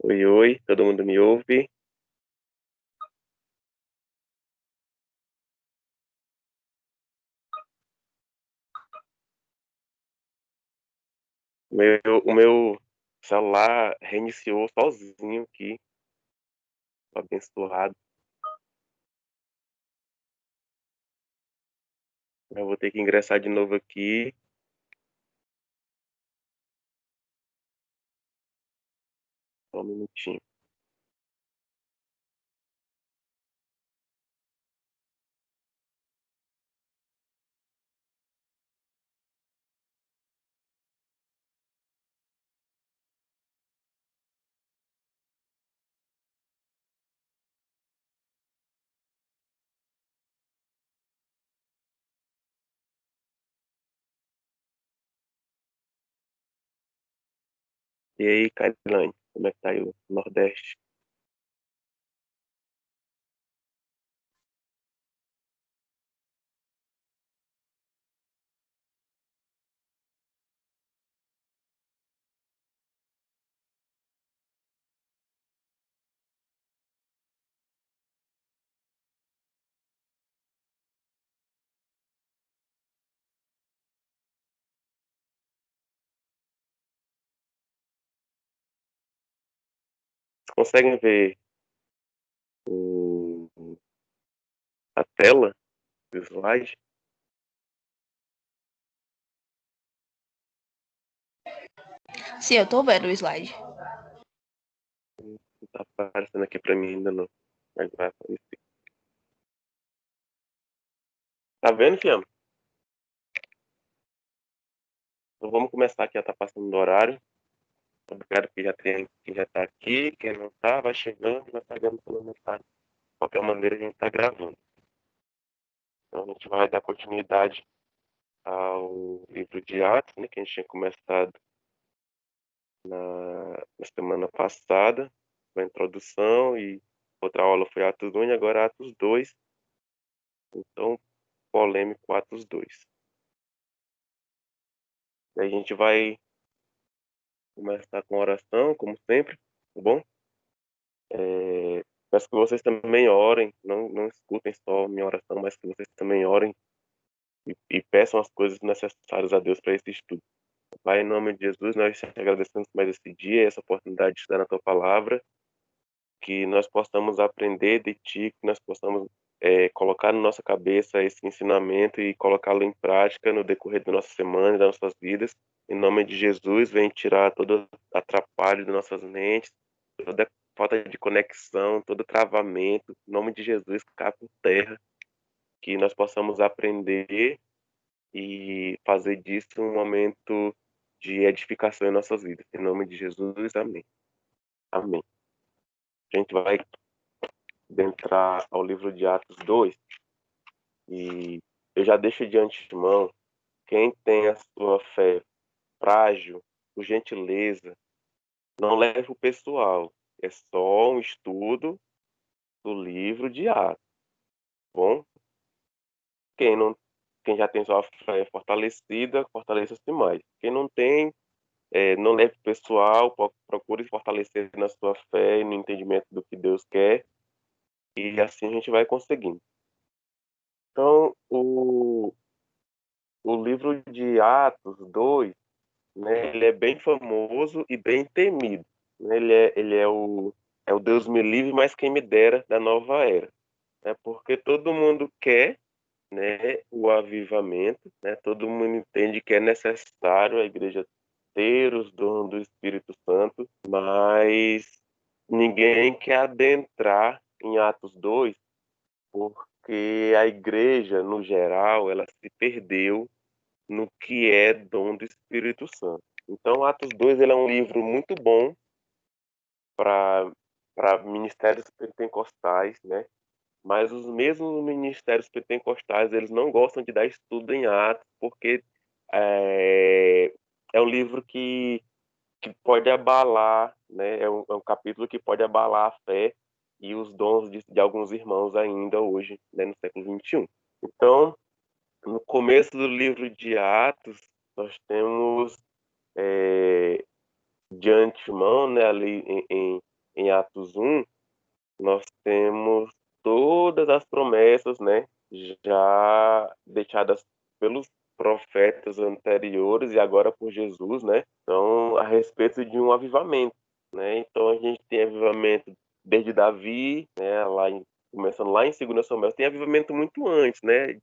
Oi, oi, todo mundo me ouve? O meu celular reiniciou sozinho aqui, abençoado. Eu vou ter que ingressar de novo aqui, só um minutinho. E aí, Cailane, como é que tá aí o Nordeste? Vocês conseguem ver o- a tela do slide? Sim, eu tô vendo o slide. Não tá aparecendo aqui pra mim ainda não, mas vai aparecer. Tá vendo, Fiamma? Então vamos começar que já tá passando do horário. Obrigado que já tem, quem já tá aqui, quem não tá, vai chegando, vai pegando pela metade. De qualquer maneira, a gente tá gravando. Então, a gente vai dar continuidade ao livro de Atos, né, que a gente tinha começado na semana passada, com a introdução, e outra aula foi Atos 1 e agora Atos 2. Então, polêmico Atos 2. E aí a gente vai começar com oração, como sempre, tá bom? Peço que vocês também orem, não escutem só minha oração, mas que vocês também orem e peçam as coisas necessárias a Deus para esse estudo. Pai, em nome de Jesus, nós te agradecemos mais esse dia, essa oportunidade de estudar na tua palavra, que nós possamos aprender de ti, que nós possamos colocar na nossa cabeça esse ensinamento e colocá-lo em prática no decorrer da nossa semana e das nossas vidas. Em nome de Jesus, vem tirar todo atrapalho das nossas mentes, toda falta de conexão, todo travamento. Em nome de Jesus, cai por terra, que nós possamos aprender e fazer disso um momento de edificação em nossas vidas. Em nome de Jesus, amém. Amém. A gente vai adentrar ao livro de Atos 2 e eu já deixo de antemão, quem tem a sua fé frágil, por gentileza, não leve o pessoal. É só um estudo do livro de Atos, tá bom? Quem não, quem já tem sua fé fortalecida, fortaleça-se mais. Quem não tem, não leve o pessoal, procure se fortalecer na sua fé e no entendimento do que Deus quer, e assim a gente vai conseguindo. Então, o livro de Atos 2, né, ele é bem famoso e bem temido. Né? Ele é o Deus me livre, mas quem me dera da nova era. Né? Porque todo mundo quer, né, o avivamento, né? Todo mundo entende que é necessário a igreja ter os dons do Espírito Santo, mas ninguém quer adentrar em Atos 2 porque a igreja, no geral, ela se perdeu no que é dom do Espírito Santo. Então, Atos 2 ele é um livro muito bom para ministérios pentecostais, né? Mas os mesmos ministérios pentecostais, eles não gostam de dar estudo em Atos, porque é, é um livro que pode abalar, né? É um capítulo que pode abalar a fé e os dons de alguns irmãos ainda hoje, né, no século XXI. Então, no começo do livro de Atos, nós temos de antemão, né, ali em Atos 1, nós temos todas as promessas, né, já deixadas pelos profetas anteriores e agora por Jesus, né? Então, a respeito de um avivamento, né? Então, a gente tem avivamento desde Davi, né, começando lá em 2 Samuel, tem avivamento muito antes, né,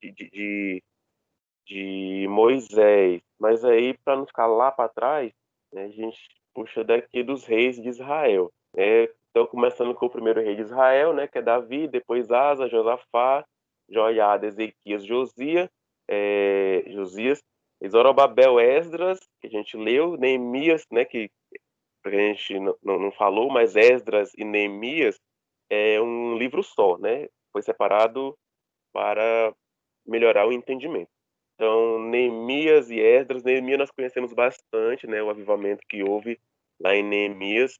de Moisés. Mas aí, para não ficar lá para trás, né, a gente puxa daqui dos reis de Israel. Né? Então, começando com o primeiro rei de Israel, né, que é Davi, depois Asa, Josafá, Joiada, Ezequias, Josias, Zorobabel, Esdras, que a gente leu, Neemias, né, que a gente não falou, mas Esdras e Neemias é um livro só, né? Foi separado para melhorar o entendimento. Então, Neemias e Esdras, Neemias nós conhecemos bastante, né, o avivamento que houve lá em Neemias,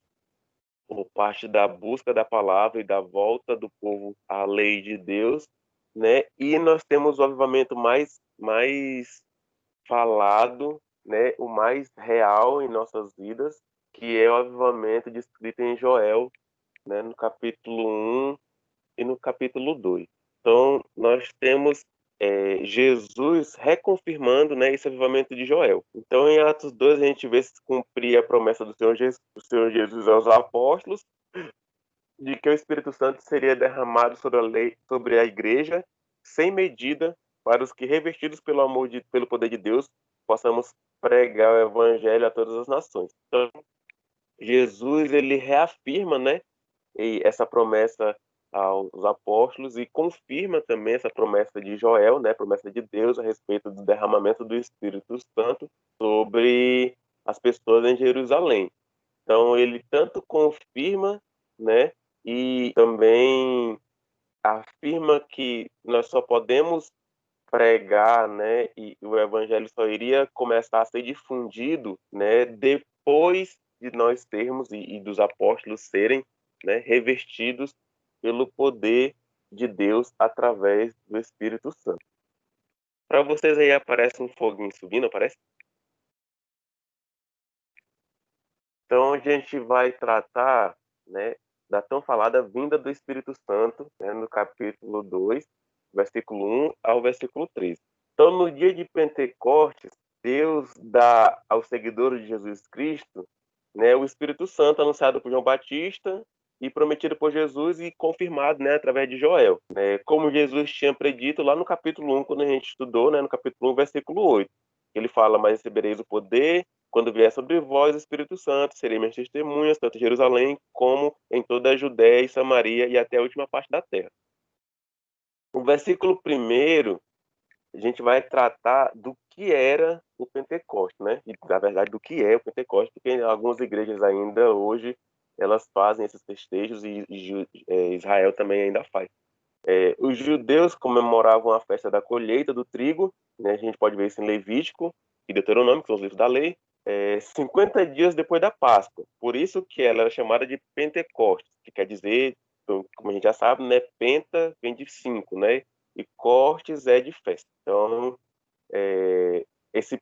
por parte da busca da palavra e da volta do povo à lei de Deus, né? E nós temos o avivamento mais falado, né, o mais real em nossas vidas, que é o avivamento descrito em Joel, né, no capítulo 1 e no capítulo 2. Então, nós temos Jesus reconfirmando, né, esse avivamento de Joel. Então, em Atos 2, a gente vê se cumprir a promessa do Senhor Jesus aos apóstolos, de que o Espírito Santo seria derramado sobre a igreja, sem medida, para os que, revestidos pelo poder de Deus, possamos pregar o evangelho a todas as nações. Então, Jesus, ele reafirma, né, essa promessa aos apóstolos e confirma também essa promessa de Joel, né, promessa de Deus a respeito do derramamento do Espírito Santo sobre as pessoas em Jerusalém. Então ele tanto confirma, né, e também afirma que nós só podemos pregar, né, e o evangelho só iria começar a ser difundido, né, depois de nós termos e dos apóstolos serem, né, revestidos pelo poder de Deus através do Espírito Santo. Para vocês aí aparece um foguinho subindo, aparece? Então a gente vai tratar, né, da tão falada vinda do Espírito Santo, né, no capítulo 2, versículo 1 ao versículo 13. Então, no dia de Pentecostes, Deus dá aos seguidores de Jesus Cristo, né, o Espírito Santo anunciado por João Batista e prometido por Jesus e confirmado, né, através de Joel. Como Jesus tinha predito lá no capítulo 1, quando a gente estudou, né, no capítulo 1, versículo 8. Ele fala, mas recebereis o poder quando vier sobre vós o Espírito Santo, serei minhas testemunhas, tanto em Jerusalém como em toda a Judéia e Samaria e até a última parte da terra. O versículo primeiro, a gente vai tratar do que era o Pentecoste, né? E, na verdade, do que é o Pentecoste, porque algumas igrejas ainda hoje elas fazem esses festejos e Israel também ainda faz. Os judeus comemoravam a festa da colheita do trigo, né? A gente pode ver isso em Levítico e Deuteronômio, que são os livros da lei, 50 dias depois da Páscoa. Por isso que ela era chamada de Pentecostes, que quer dizer, então, como a gente já sabe, né? Penta vem de 5, né? E cortes é de festa. Então, esse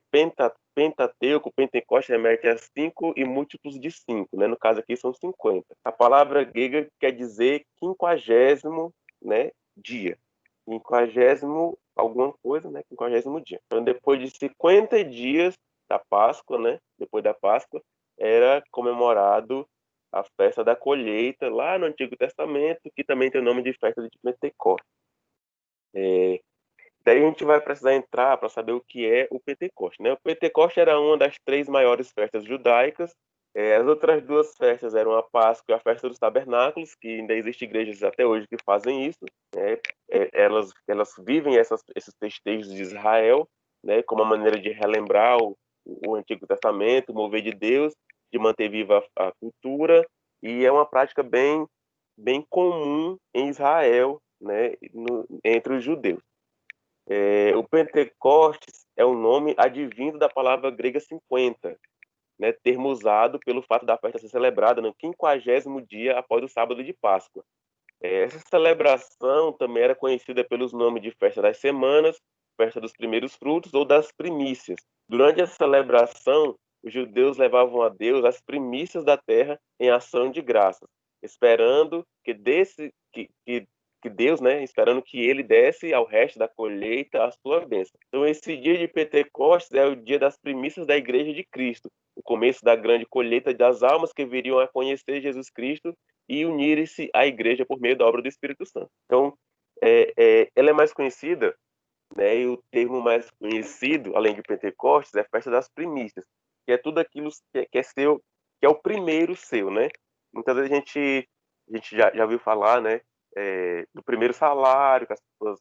Pentateuco, Pentecoste, remete a 5 e múltiplos de 5, né? No caso aqui são 50. A palavra grega quer dizer quinquagésimo, né, dia. Quinquagésimo alguma coisa, né? Quinquagésimo dia. Então, depois de 50 dias da Páscoa, né? Depois da Páscoa, era comemorado a festa da colheita lá no Antigo Testamento, que também tem o nome de festa de Pentecostes. Daí a gente vai precisar entrar para saber o que é o Pentecoste, né? O Pentecoste era uma das 3 maiores festas judaicas. As outras 2 festas eram a Páscoa e a Festa dos Tabernáculos, que ainda existem igrejas até hoje que fazem isso. Né? Elas vivem esses festejos de Israel, né? Como uma maneira de relembrar o Antigo Testamento, o mover de Deus, de manter viva a cultura. E é uma prática bem comum em Israel, né? Entre os judeus. O Pentecostes é um nome advindo da palavra grega 50, né, termo usado pelo fato da festa ser celebrada no 50º dia após o sábado de Páscoa. Essa celebração também era conhecida pelos nomes de Festa das Semanas, Festa dos Primeiros Frutos ou das Primícias. Durante essa celebração, os judeus levavam a Deus as primícias da terra em ação de graças. esperando que desse que Deus, né, esperando que ele desse ao resto da colheita a sua bênção. Então esse dia de Pentecostes é o dia das primícias da Igreja de Cristo, o começo da grande colheita das almas que viriam a conhecer Jesus Cristo e unirem-se à Igreja por meio da obra do Espírito Santo. Então ela é mais conhecida, né, e o termo mais conhecido, além de Pentecostes, é a festa das primícias, que é tudo aquilo que é seu, que é o primeiro seu, né? Muitas vezes a gente já ouviu falar, né, do primeiro salário que as pessoas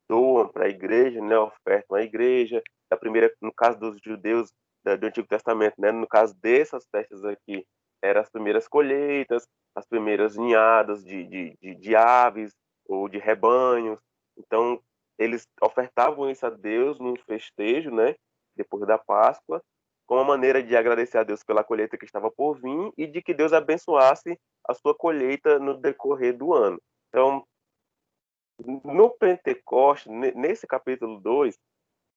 doam para a igreja, né, ofertam à igreja, da primeira, no caso dos judeus do Antigo Testamento, né, no caso dessas festas aqui, eram as primeiras colheitas, as primeiras ninhadas de aves ou de rebanhos. Então, eles ofertavam isso a Deus num festejo, né, depois da Páscoa, como uma maneira de agradecer a Deus pela colheita que estava por vir e de que Deus abençoasse a sua colheita no decorrer do ano. Então, no Pentecoste, nesse capítulo 2,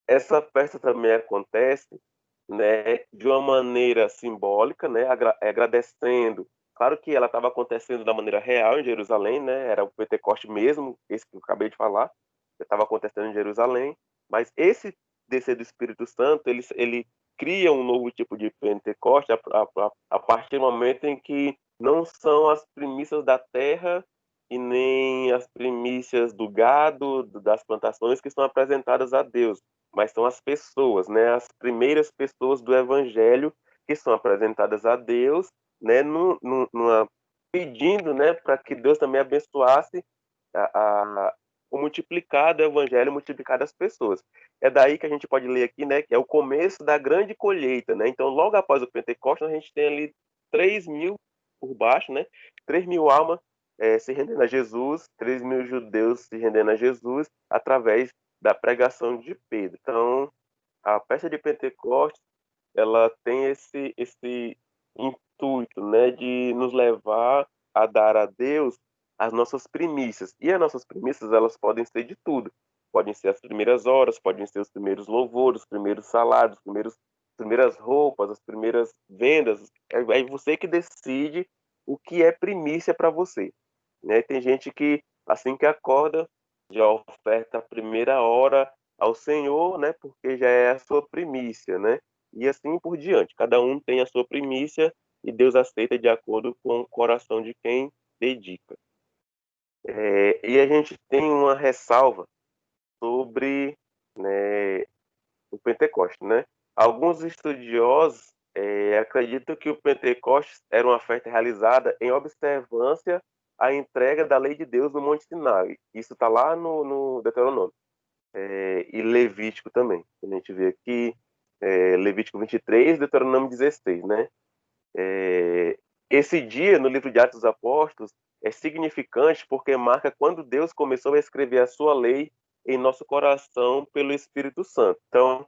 essa festa também acontece, né, de uma maneira simbólica, né, agradecendo. Claro que ela estava acontecendo da maneira real em Jerusalém, né, era o Pentecoste mesmo, esse que eu acabei de falar, estava acontecendo em Jerusalém, mas esse descer do Espírito Santo, ele cria um novo tipo de Pentecoste a partir do momento em que não são as primícias da terra e nem as primícias do gado, das plantações que são apresentadas a Deus, mas são as pessoas, né? As primeiras pessoas do Evangelho que são apresentadas a Deus, né? Pedindo, né, para que Deus também abençoasse o multiplicado do Evangelho, multiplicado as pessoas. É daí que a gente pode ler aqui, né, que é o começo da grande colheita, né? Então, logo após o Pentecostes, a gente tem ali 3.000 por baixo, né? 3.000 almas se rendendo a Jesus, 3.000 judeus se rendendo a Jesus através da pregação de Pedro. Então, a festa de Pentecostes, ela tem esse intuito, né, de nos levar a dar a Deus as nossas primícias. E as nossas primícias, elas podem ser de tudo. Podem ser as primeiras horas, podem ser os primeiros louvores, os primeiros salários, as primeiras roupas, as primeiras vendas. É você que decide o que é primícia para você, né? Tem gente que, assim que acorda, já oferta a primeira hora ao Senhor, né? Porque já é a sua primícia, né? E assim por diante. Cada um tem a sua primícia e Deus aceita de acordo com o coração de quem dedica. E a gente tem uma ressalva sobre, né, o Pentecostes, né? Alguns estudiosos acreditam que o Pentecostes era uma festa realizada em observância à entrega da lei de Deus no Monte Sinai. Isso está lá no Deuteronômio. E Levítico também. A gente vê aqui Levítico 23, Deuteronômio 16, né? Esse dia, no livro de Atos dos Apóstolos, é significante porque marca quando Deus começou a escrever a sua lei em nosso coração pelo Espírito Santo. Então,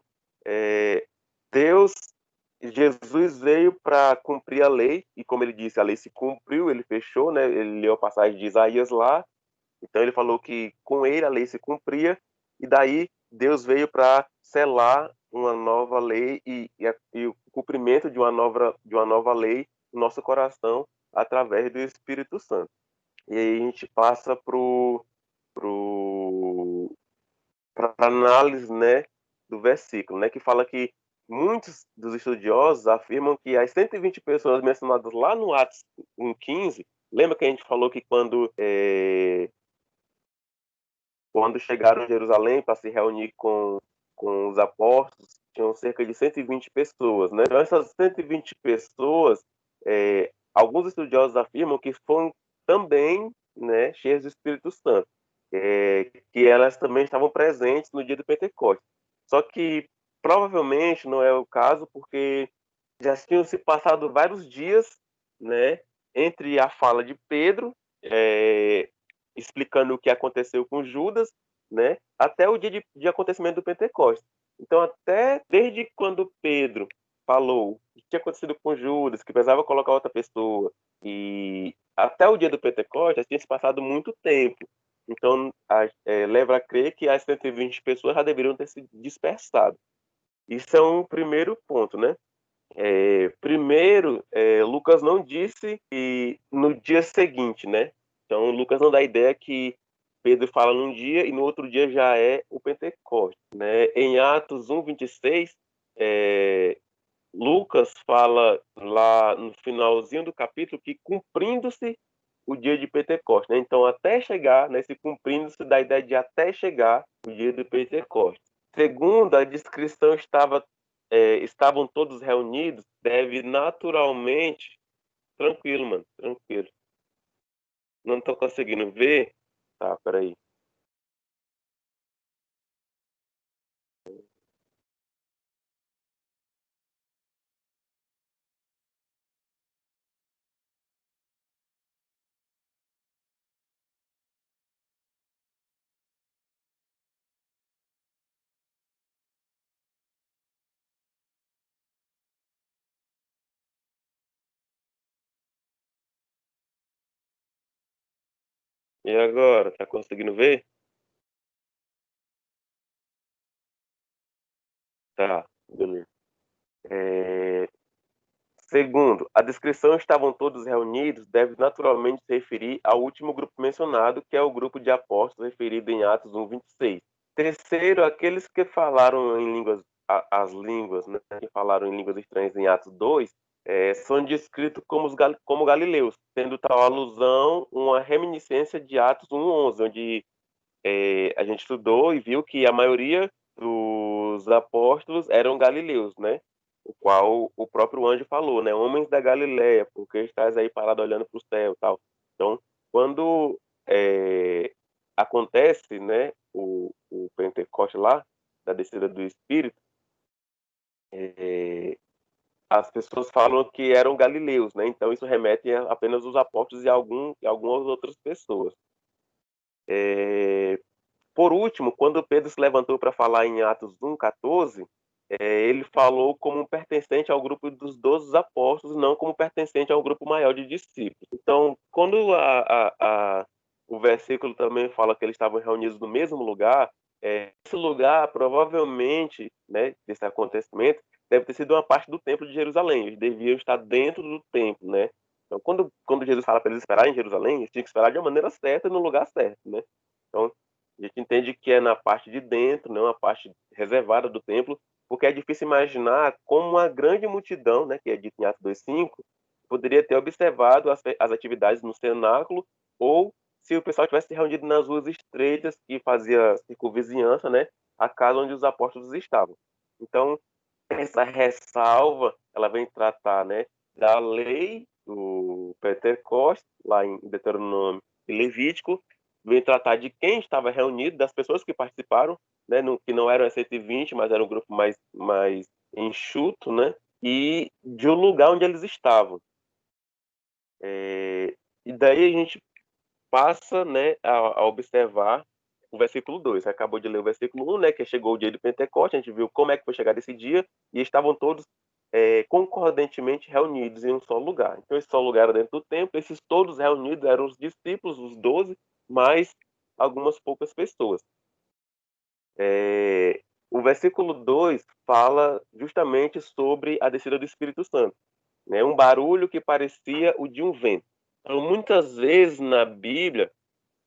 Deus, Jesus veio para cumprir a lei, e como ele disse, a lei se cumpriu, ele fechou, né? Ele leu a passagem de Isaías lá, então ele falou que com ele a lei se cumpria, e daí Deus veio para selar uma nova lei e o cumprimento de uma nova lei no nosso coração através do Espírito Santo. E aí a gente passa para análise, né, do versículo, né, que fala que muitos dos estudiosos afirmam que as 120 pessoas mencionadas lá no Atos 1:15, lembra que a gente falou que quando chegaram em Jerusalém para se reunir com os apóstolos, tinham cerca de 120 pessoas, né? Então, essas 120 pessoas, alguns estudiosos afirmam que foram também, né, cheias do Espírito Santo, que elas também estavam presentes no dia do Pentecostes. Só que provavelmente não é o caso, porque já tinham se passado vários dias, né, entre a fala de Pedro, explicando o que aconteceu com Judas, né, até o dia de acontecimento do Pentecostes. Então, até desde quando Pedro falou o que tinha acontecido com Judas, que precisava colocar outra pessoa, e até o dia do Pentecostes, já tinha se passado muito tempo. Então, leva a crer que as 120 pessoas já deveriam ter se dispersado. Isso é um primeiro ponto, né? Primeiro, Lucas não disse que no dia seguinte, né? Então, Lucas não dá a ideia que Pedro fala num dia e no outro dia já é o Pentecostes, né? Em Atos 1:26, é, Lucas fala lá no finalzinho do capítulo que cumprindo-se o dia de Pentecostes, né? Então, até chegar, né? Se cumprindo-se da ideia de até chegar o dia de Pentecostes. Segundo, a descrição estavam todos reunidos, deve naturalmente. Tranquilo, mano, tranquilo. Não tô conseguindo ver. Tá, peraí. E agora, tá conseguindo ver? Tá, beleza. É, Segundo, a descrição estavam todos reunidos deve naturalmente se referir ao último grupo mencionado, que é o grupo de apóstolos referido em Atos 1:26. Terceiro, aqueles que falaram em línguas, as línguas, né, que falaram em línguas estranhas em Atos 2, são descritos como galileus, tendo tal alusão uma reminiscência de Atos 1:11, onde a gente estudou e viu que a maioria dos apóstolos eram galileus, né? O qual o próprio anjo falou, né? Homens da Galileia, porque estás aí parado olhando para o céu, tal. Então, quando acontece, né, o Pentecoste lá, da descida do Espírito, é, as pessoas falam que eram galileus, né? Então isso remete a apenas os apóstolos e algumas outras pessoas. É, Por último, quando Pedro se levantou para falar em Atos 1:14, ele falou como pertencente ao grupo dos 12 apóstolos, não como pertencente ao grupo maior de discípulos. Então, quando o versículo também fala que eles estavam reunidos no mesmo lugar, esse lugar provavelmente, né, desse acontecimento, deve ter sido uma parte do templo de Jerusalém. Eles deviam estar dentro do templo, né? Então, quando Jesus fala para eles esperarem em Jerusalém, eles tinham que esperar de uma maneira certa e no lugar certo, né? Então, a gente entende que é na parte de dentro, não a parte reservada do templo, porque é difícil imaginar como uma grande multidão, né, que é dito em Atos 2:5, poderia ter observado as atividades no cenáculo, ou se o pessoal tivesse se reunido nas ruas estreitas que fazia circunvizinhança, né, a casa onde os apóstolos estavam. Então, essa ressalva, ela vem tratar, né, da lei do Pentecostes, lá em Deuteronômio e Levítico, vem tratar de quem estava reunido, das pessoas que participaram, né, que não eram as 120, mas era um grupo mais enxuto, né, e de um lugar onde eles estavam. E daí a gente passa, né, a observar o versículo 2. Você acabou de ler o versículo 1, né, que chegou o dia de Pentecostes, a gente viu como é que foi chegar esse dia, e estavam todos concordantemente reunidos em um só lugar. Então, esse só lugar era dentro do templo, esses todos reunidos eram os discípulos, os 12, mais algumas poucas pessoas. O versículo 2 fala justamente sobre a descida do Espírito Santo, né? Um barulho que parecia o de um vento. Então, muitas vezes na Bíblia,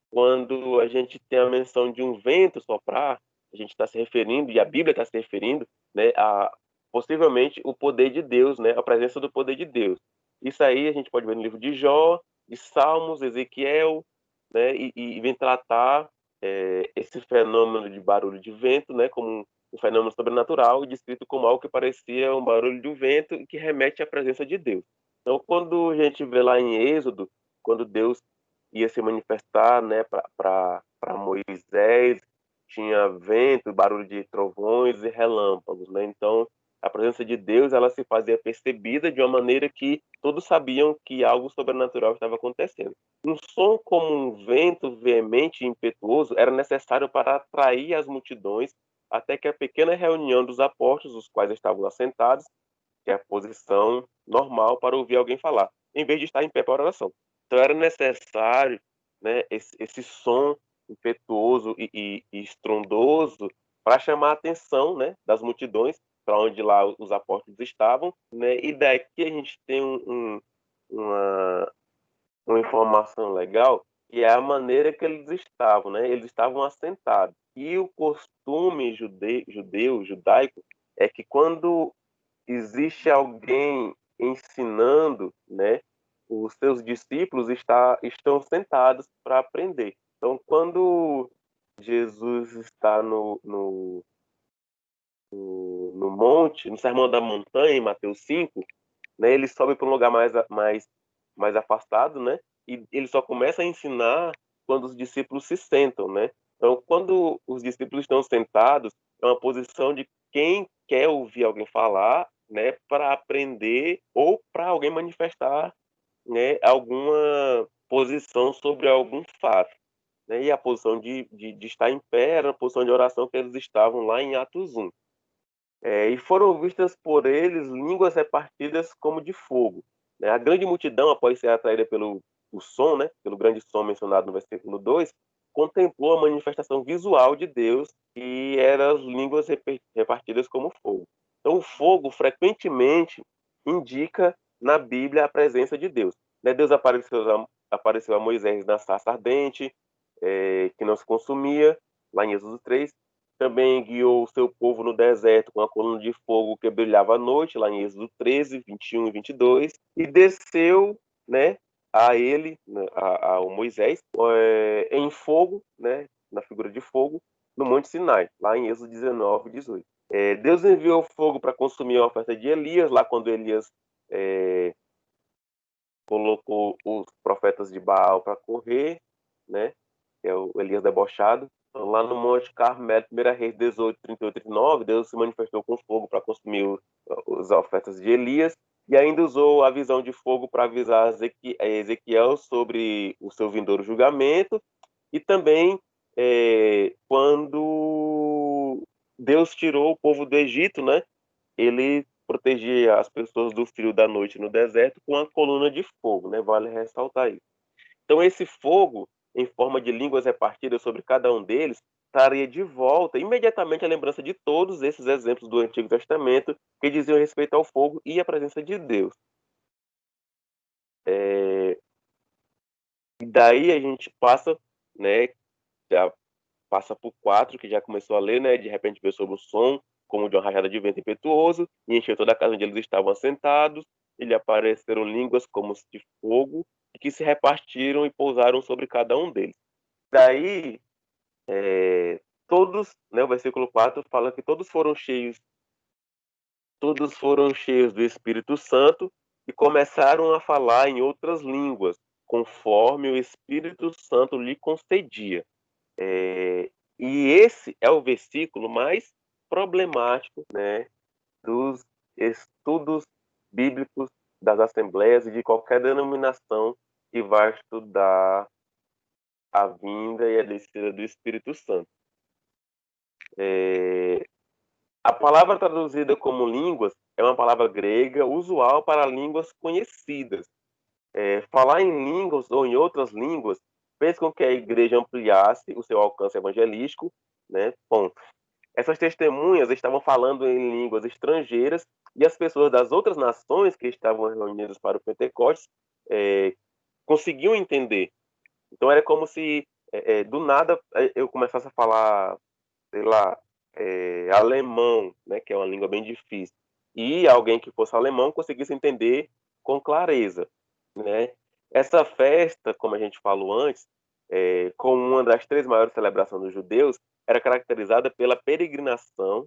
quando a gente tem a menção de um vento soprar, a gente está se referindo, e a Bíblia está se referindo, né, a possivelmente o poder de Deus, né, a presença do poder de Deus. Isso aí a gente pode ver no livro de Jó, de Salmos, Ezequiel, né, e vem tratar esse fenômeno de barulho de vento, né, como um fenômeno sobrenatural, descrito como algo que parecia um barulho de um vento e que remete à presença de Deus. Então, quando a gente vê lá em Êxodo, quando Deus ia se manifestar, né, para Moisés, tinha vento, barulho de trovões e relâmpagos, né? Então, a presença de Deus, ela se fazia percebida de uma maneira que todos sabiam que algo sobrenatural estava acontecendo. Um som como um vento veemente e impetuoso era necessário para atrair as multidões até que a pequena reunião dos apóstolos, os quais estavam assentados, que é a posição normal para ouvir alguém falar, em vez de estar em pé para oração. Então era necessário, né, esse som impetuoso e estrondoso para chamar a atenção, né, das multidões para onde lá os apóstolos estavam, né? E daqui a gente tem uma, uma informação legal, que é a maneira que eles estavam, né? Eles estavam assentados. E o costume judaico, é que quando existe alguém ensinando, né, os seus discípulos estão sentados para aprender. Então, quando Jesus está no monte, no Sermão da Montanha, em Mateus 5, né, ele sobe para um lugar mais afastado, né, e ele só começa a ensinar quando os discípulos se sentam, né? Então, quando os discípulos estão sentados, é uma posição de quem quer ouvir alguém falar, né, para aprender ou para alguém manifestar, né, alguma posição sobre algum fato, né? E a posição de estar em pé era a posição de oração que eles estavam lá em Atos 1. E foram vistas por eles línguas repartidas como de fogo, né? A grande multidão, após ser atraída pelo o som, né, pelo grande som mencionado no versículo 2, contemplou a manifestação visual de Deus, e eram as línguas repartidas como fogo. Então, o fogo frequentemente indica na Bíblia a presença de Deus, né? Deus apareceu a Moisés na sarça ardente, que não se consumia, lá em Êxodo 3. Também guiou o seu povo no deserto com a coluna de fogo que brilhava à noite, lá em Êxodo 13, 21 e 22. E desceu, né, a ele, né, ao Moisés, em fogo, né, na figura de fogo, no Monte Sinai, lá em Êxodo 19 e 18. Deus enviou fogo para consumir a oferta de Elias, lá quando Elias colocou os profetas de Baal para correr, né, que é o Elias debochado. Então, lá no Monte Carmelo, 1 Reis 18, 38 e 39, Deus se manifestou com fogo para consumir as ofertas de Elias, e ainda usou a visão de fogo para avisar Ezequiel sobre o seu vindouro julgamento, e também quando Deus tirou o povo do Egito, né, ele protegia as pessoas do frio da noite no deserto com a coluna de fogo, né? Vale ressaltar isso. Então, esse fogo, em forma de línguas repartidas sobre cada um deles, traria de volta imediatamente a lembrança de todos esses exemplos do Antigo Testamento que diziam respeito ao fogo e à presença de Deus. E daí a gente passa, né, já passa por 4, que já começou a ler, né? De repente veio sobre o som, como de uma rajada de vento impetuoso, e encheu toda a casa onde eles estavam assentados. E lhe apareceram línguas como de fogo, e que se repartiram e pousaram sobre cada um deles. Daí, todos, né, o versículo 4 fala que todos foram cheios do Espírito Santo e começaram a falar em outras línguas, conforme o Espírito Santo lhe concedia. E esse é o versículo mais problemático, né, dos estudos bíblicos das assembleias e de qualquer denominação que vai estudar a vinda e a descida do Espírito Santo. A palavra traduzida como línguas é uma palavra grega usual para línguas conhecidas. Falar em línguas ou em outras línguas fez com que a igreja ampliasse o seu alcance evangelístico, né? Ponto. Essas testemunhas estavam falando em línguas estrangeiras, e as pessoas das outras nações que estavam reunidas para o Pentecostes conseguiam entender. Então era como se do nada eu começasse a falar, sei lá, alemão, né, que é uma língua bem difícil, e alguém que fosse alemão conseguisse entender com clareza, né? Essa festa, como a gente falou antes, como uma das 3 maiores celebrações dos judeus, era caracterizada pela peregrinação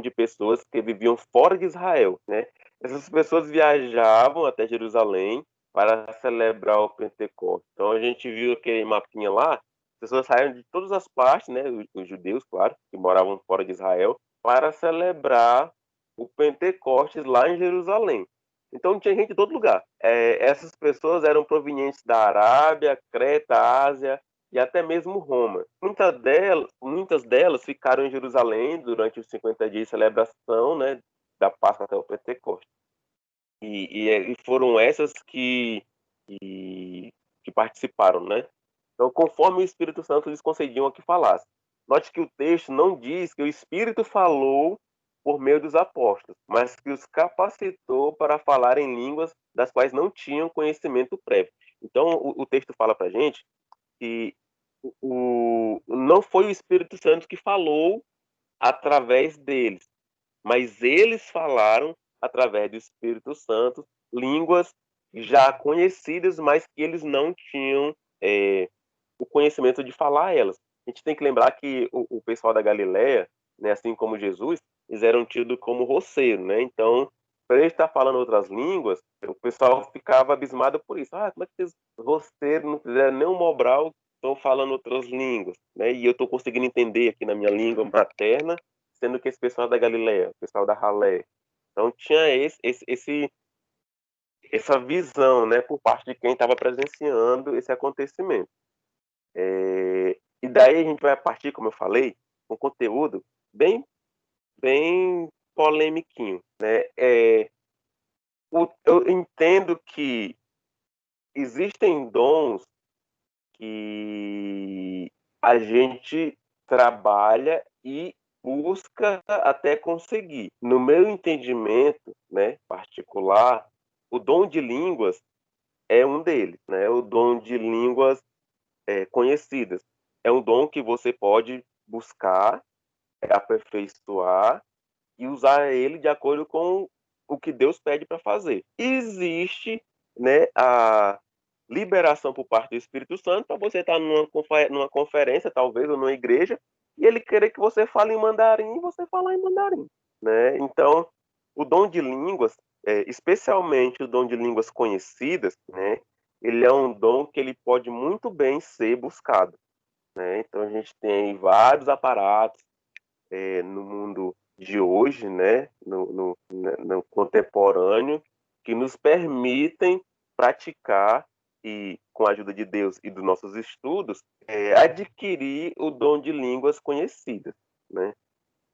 de pessoas que viviam fora de Israel, né? Essas pessoas viajavam até Jerusalém para celebrar o Pentecostes. Então a gente viu aquele mapinha lá, as pessoas saíram de todas as partes, né? Os judeus, claro, que moravam fora de Israel, para celebrar o Pentecostes lá em Jerusalém. Então tinha gente de todo lugar. Essas pessoas eram provenientes da Arábia, Creta, Ásia e até mesmo Roma. Muitas delas ficaram em Jerusalém durante os 50 dias de celebração, né, da Páscoa até o Pentecostes. E foram essas que participaram, né? Então, conforme o Espírito Santo lhes concediam a que falasse. Note que o texto não diz que o Espírito falou por meio dos apóstolos, mas que os capacitou para falar em línguas das quais não tinham conhecimento prévio. Então, o texto fala para a gente que não foi o Espírito Santo que falou através deles, mas eles falaram através do Espírito Santo línguas já conhecidas, mas que eles não tinham o conhecimento de falar elas. A gente tem que lembrar que o pessoal da Galileia, né, assim como Jesus, eles eram tidos como roceiro, né? Então, para ele estar falando outras línguas, o pessoal ficava abismado por isso. Ah, como é que esses roceiros não fizeram nem um Mobral, estão falando outras línguas, né? E eu estou conseguindo entender aqui na minha língua materna, sendo que esse pessoal da Galileia, o pessoal da Ralé. Então tinha essa visão, né, por parte de quem estava presenciando esse acontecimento. E daí a gente vai partir, como eu falei, um conteúdo bem, bem polemiquinho, né? Eu entendo que existem dons que a gente trabalha e busca até conseguir. No meu entendimento, né, particular, o dom de línguas é um deles, né? O dom de línguas conhecidas. É um dom que você pode buscar, aperfeiçoar e usar ele de acordo com o que Deus pede para fazer. Existe, né, a liberação por parte do Espírito Santo para você estar numa conferência, talvez, ou numa igreja, e ele querer que você fale em mandarim e você falar em mandarim, né? Então, o dom de línguas, especialmente o dom de línguas conhecidas, né, ele é um dom que ele pode muito bem ser buscado, né? Então, a gente tem vários aparatos no mundo de hoje, né, no contemporâneo, que nos permitem praticar e, com a ajuda de Deus e dos nossos estudos, adquirir o dom de línguas conhecidas, né?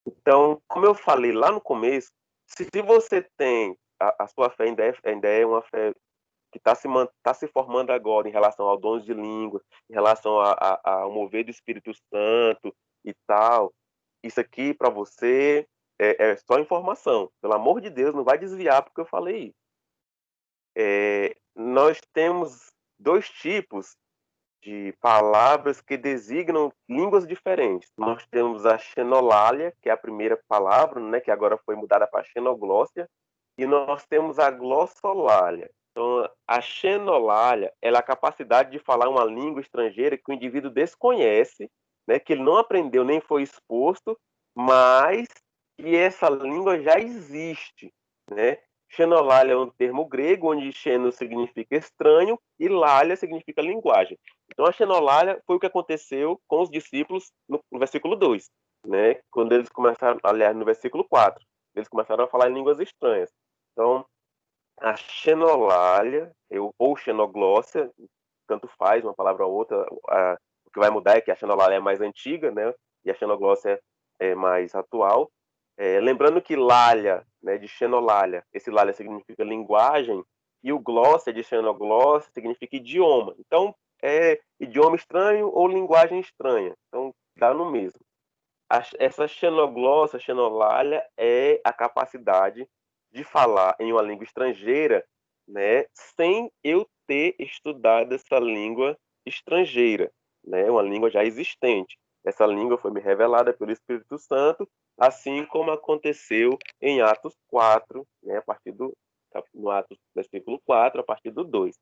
Então, como eu falei lá no começo, se você tem a sua fé ainda é uma fé que tá se formando agora em relação ao dons de língua, em relação ao mover do Espírito Santo e tal, isso aqui para você é só informação. Pelo amor de Deus, não vai desviar porque eu falei isso. Nós temos dois tipos de palavras que designam línguas diferentes. Nós temos a xenolália, que é a primeira palavra, né, que agora foi mudada para xenoglóssia, e nós temos a glossolalia. Então, a xenolália é a capacidade de falar uma língua estrangeira que o indivíduo desconhece, né, que ele não aprendeu nem foi exposto, mas que essa língua já existe, né? Xenolália é um termo grego, onde xeno significa estranho e lália significa linguagem. Então, a xenolália foi o que aconteceu com os discípulos no versículo 2, né? Quando eles começaram, aliás, no versículo 4, eles começaram a falar em línguas estranhas. Então, a xenolália, ou xenoglóssia, tanto faz, uma palavra ou outra, o que vai mudar é que a xenolália é mais antiga, né? E a xenoglóssia é mais atual. Lembrando que lália, né, de xenolália, esse lália significa linguagem, e o glóssia de xenoglóssia significa idioma. Então, é idioma estranho ou linguagem estranha. Então, dá no mesmo. Essa xenoglóssia, xenolália, é a capacidade de falar em uma língua estrangeira, né, sem eu ter estudado essa língua estrangeira, né, uma língua já existente. Essa língua foi me revelada pelo Espírito Santo, assim como aconteceu em Atos 4, né, no Atos versículo 4, a partir do 2.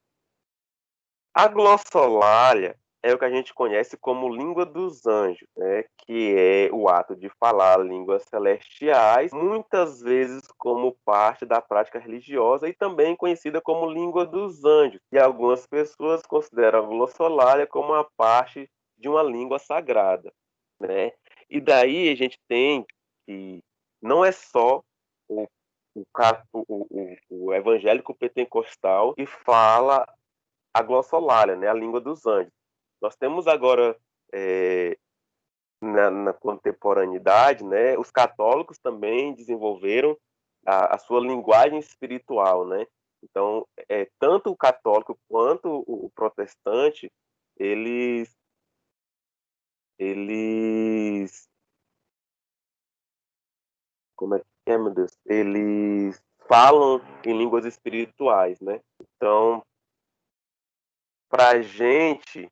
A glossolalia é o que a gente conhece como língua dos anjos, né? Que é o ato de falar línguas celestiais, muitas vezes como parte da prática religiosa e também conhecida como língua dos anjos. E algumas pessoas consideram a glossolalia como uma parte de uma língua sagrada, né? E daí a gente tem que não é só o, o evangélico pentecostal que fala a glossolalia, né, a língua dos anjos. Nós temos agora, na contemporaneidade, né, os católicos também desenvolveram a sua linguagem espiritual, né? Então, tanto o católico quanto o protestante, eles, eles, como é meu Deus, eles falam em línguas espirituais, né? Então, pra gente,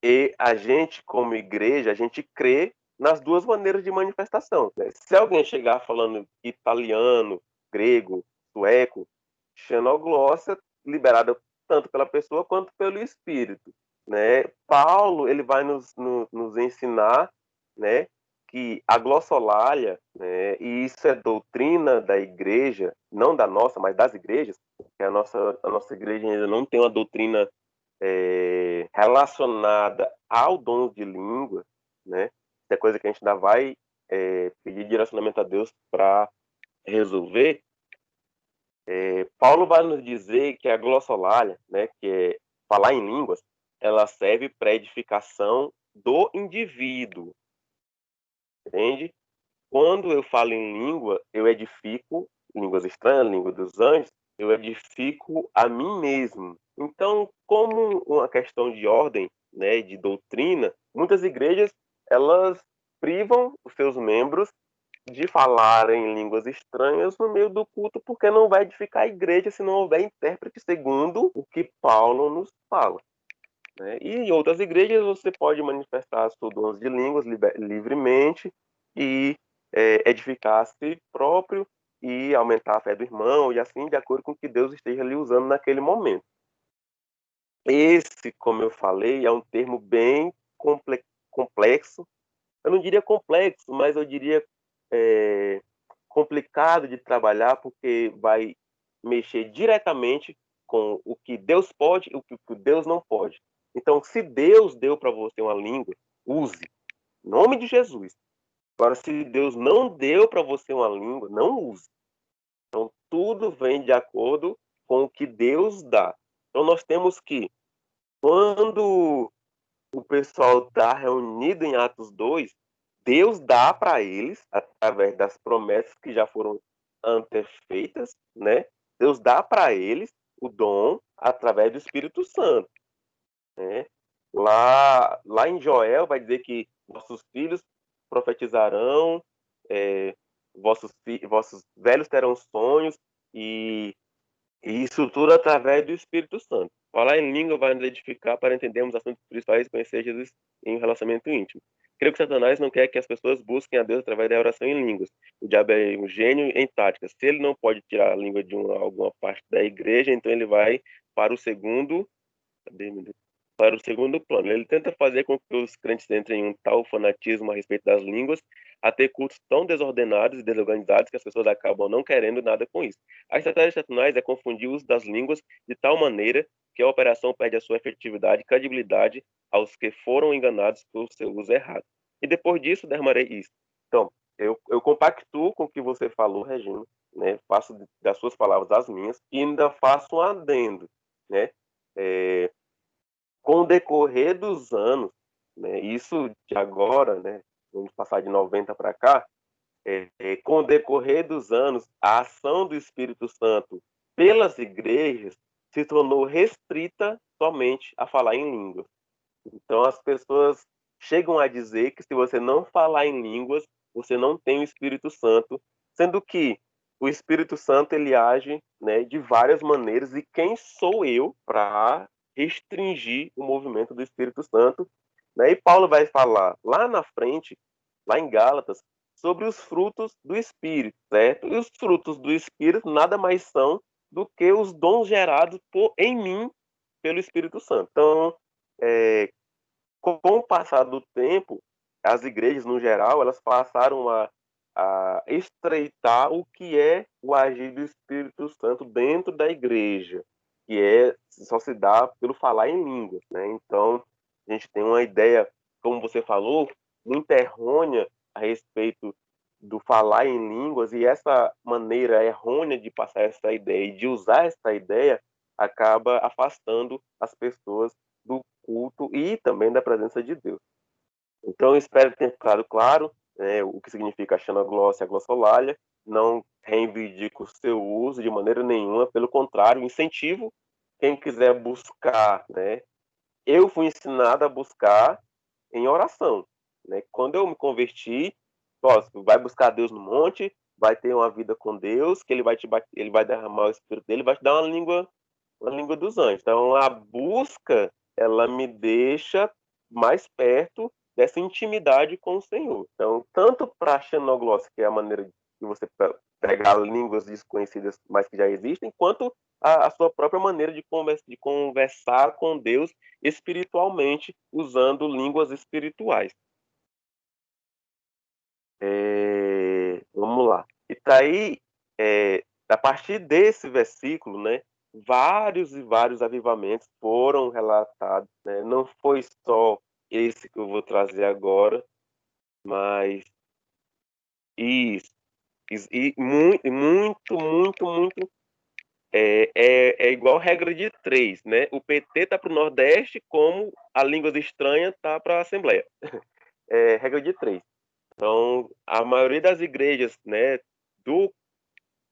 e a gente como igreja, a gente crê nas duas maneiras de manifestação, né? Se alguém chegar falando italiano, grego, sueco, xenoglóssia liberada tanto pela pessoa quanto pelo espírito, né? Paulo, ele vai nos ensinar, né, que a glossolalia, né, e isso é doutrina da igreja, não da nossa, mas das igrejas, porque a nossa igreja ainda não tem uma doutrina relacionada ao dom de língua, né? É coisa que a gente ainda vai pedir direcionamento a Deus para resolver. Paulo vai nos dizer que a glossolalia, né, que é falar em línguas, ela serve para edificação do indivíduo, entende? Quando eu falo em língua, eu edifico línguas estranhas, língua dos anjos, eu edifico a mim mesmo. Então, como uma questão de ordem, né, de doutrina, muitas igrejas elas privam os seus membros de falarem línguas estranhas no meio do culto, porque não vai edificar a igreja se não houver intérprete segundo o que Paulo nos fala, né? E em outras igrejas você pode manifestar as suas dons de línguas livremente e edificar a si próprio e aumentar a fé do irmão, e assim de acordo com o que Deus esteja lhe usando naquele momento. Esse, como eu falei, é um termo bem complexo. Eu não diria complexo, mas eu diria complicado de trabalhar, porque vai mexer diretamente com o que Deus pode e o que Deus não pode. Então, se Deus deu para você uma língua, use. Em nome de Jesus. Agora, se Deus não deu para você uma língua, não use. Então, tudo vem de acordo com o que Deus dá. Então, nós temos que, quando o pessoal está reunido em Atos 2, Deus dá para eles, através das promessas que já foram antefeitas, né? Deus dá para eles o dom através do Espírito Santo, né? Lá em Joel vai dizer que vossos filhos profetizarão, é, vossos velhos terão sonhos, e isso tudo através do Espírito Santo. Falar em língua vai nos edificar para entendermos assuntos principais e conhecer Jesus em um relacionamento íntimo. Creio que Satanás não quer que as pessoas busquem a Deus através da oração em línguas. O diabo é um gênio em táticas. Se ele não pode tirar a língua de alguma parte da igreja, então ele vai para o segundo. Cadê, meu Deus? Para o segundo plano. Ele tenta fazer com que os crentes entrem em um tal fanatismo a respeito das línguas, a ter cultos tão desordenados e desorganizados que as pessoas acabam não querendo nada com isso. A estratégia de Satanás é confundir o uso das línguas de tal maneira que a operação perde a sua efetividade e credibilidade aos que foram enganados pelo seu uso errado. E depois disso, derramarei isso. Então, eu compactuo com o que você falou, Regina, né? Faço das suas palavras as minhas e ainda faço um adendo, né? É, com o decorrer dos anos, né, isso de agora, né, vamos passar de 90 para cá, com o decorrer dos anos, a ação do Espírito Santo pelas igrejas se tornou restrita somente a falar em línguas. Então as pessoas chegam a dizer que se você não falar em línguas, você não tem o Espírito Santo, sendo que o Espírito Santo ele age, né, de várias maneiras, e quem sou eu para restringir o movimento do Espírito Santo, né? E Paulo vai falar lá na frente, lá em Gálatas, sobre os frutos do Espírito, certo? E os frutos do Espírito nada mais são do que os dons gerados em mim pelo Espírito Santo. Então, com o passar do tempo, as igrejas, no geral, elas passaram a estreitar o que é o agir do Espírito Santo dentro da igreja, que só se dá pelo falar em línguas, né? Então, a gente tem uma ideia, como você falou, muito errônea a respeito do falar em línguas, e essa maneira errônea de passar essa ideia e de usar essa ideia acaba afastando as pessoas do culto e também da presença de Deus. Então, eu espero que tenha ficado claro, né, o que significa a xenoglossia e a glossolalia. Não reivindico o seu uso de maneira nenhuma, pelo contrário, incentivo quem quiser buscar, né? Eu fui ensinado a buscar em oração, né? Quando eu me converti, ó, vai buscar Deus no monte, vai ter uma vida com Deus, que ele vai derramar o Espírito dele, vai te dar uma língua dos anjos. Então, a busca, ela me deixa mais perto dessa intimidade com o Senhor. Então, tanto para a xenoglossa, que é a maneira de você pegar línguas desconhecidas, mas que já existem, quanto a sua própria maneira de conversar com Deus espiritualmente, usando línguas espirituais. Vamos lá. E tá aí, a partir desse versículo, né, vários e vários avivamentos foram relatados, né? Não foi só esse que eu vou trazer agora, mas isso, e muito, muito, muito, muito, é igual regra de três, né? O PT tá para o Nordeste, como a língua estranha tá para a Assembleia. É regra de três. Então, a maioria das igrejas, né, do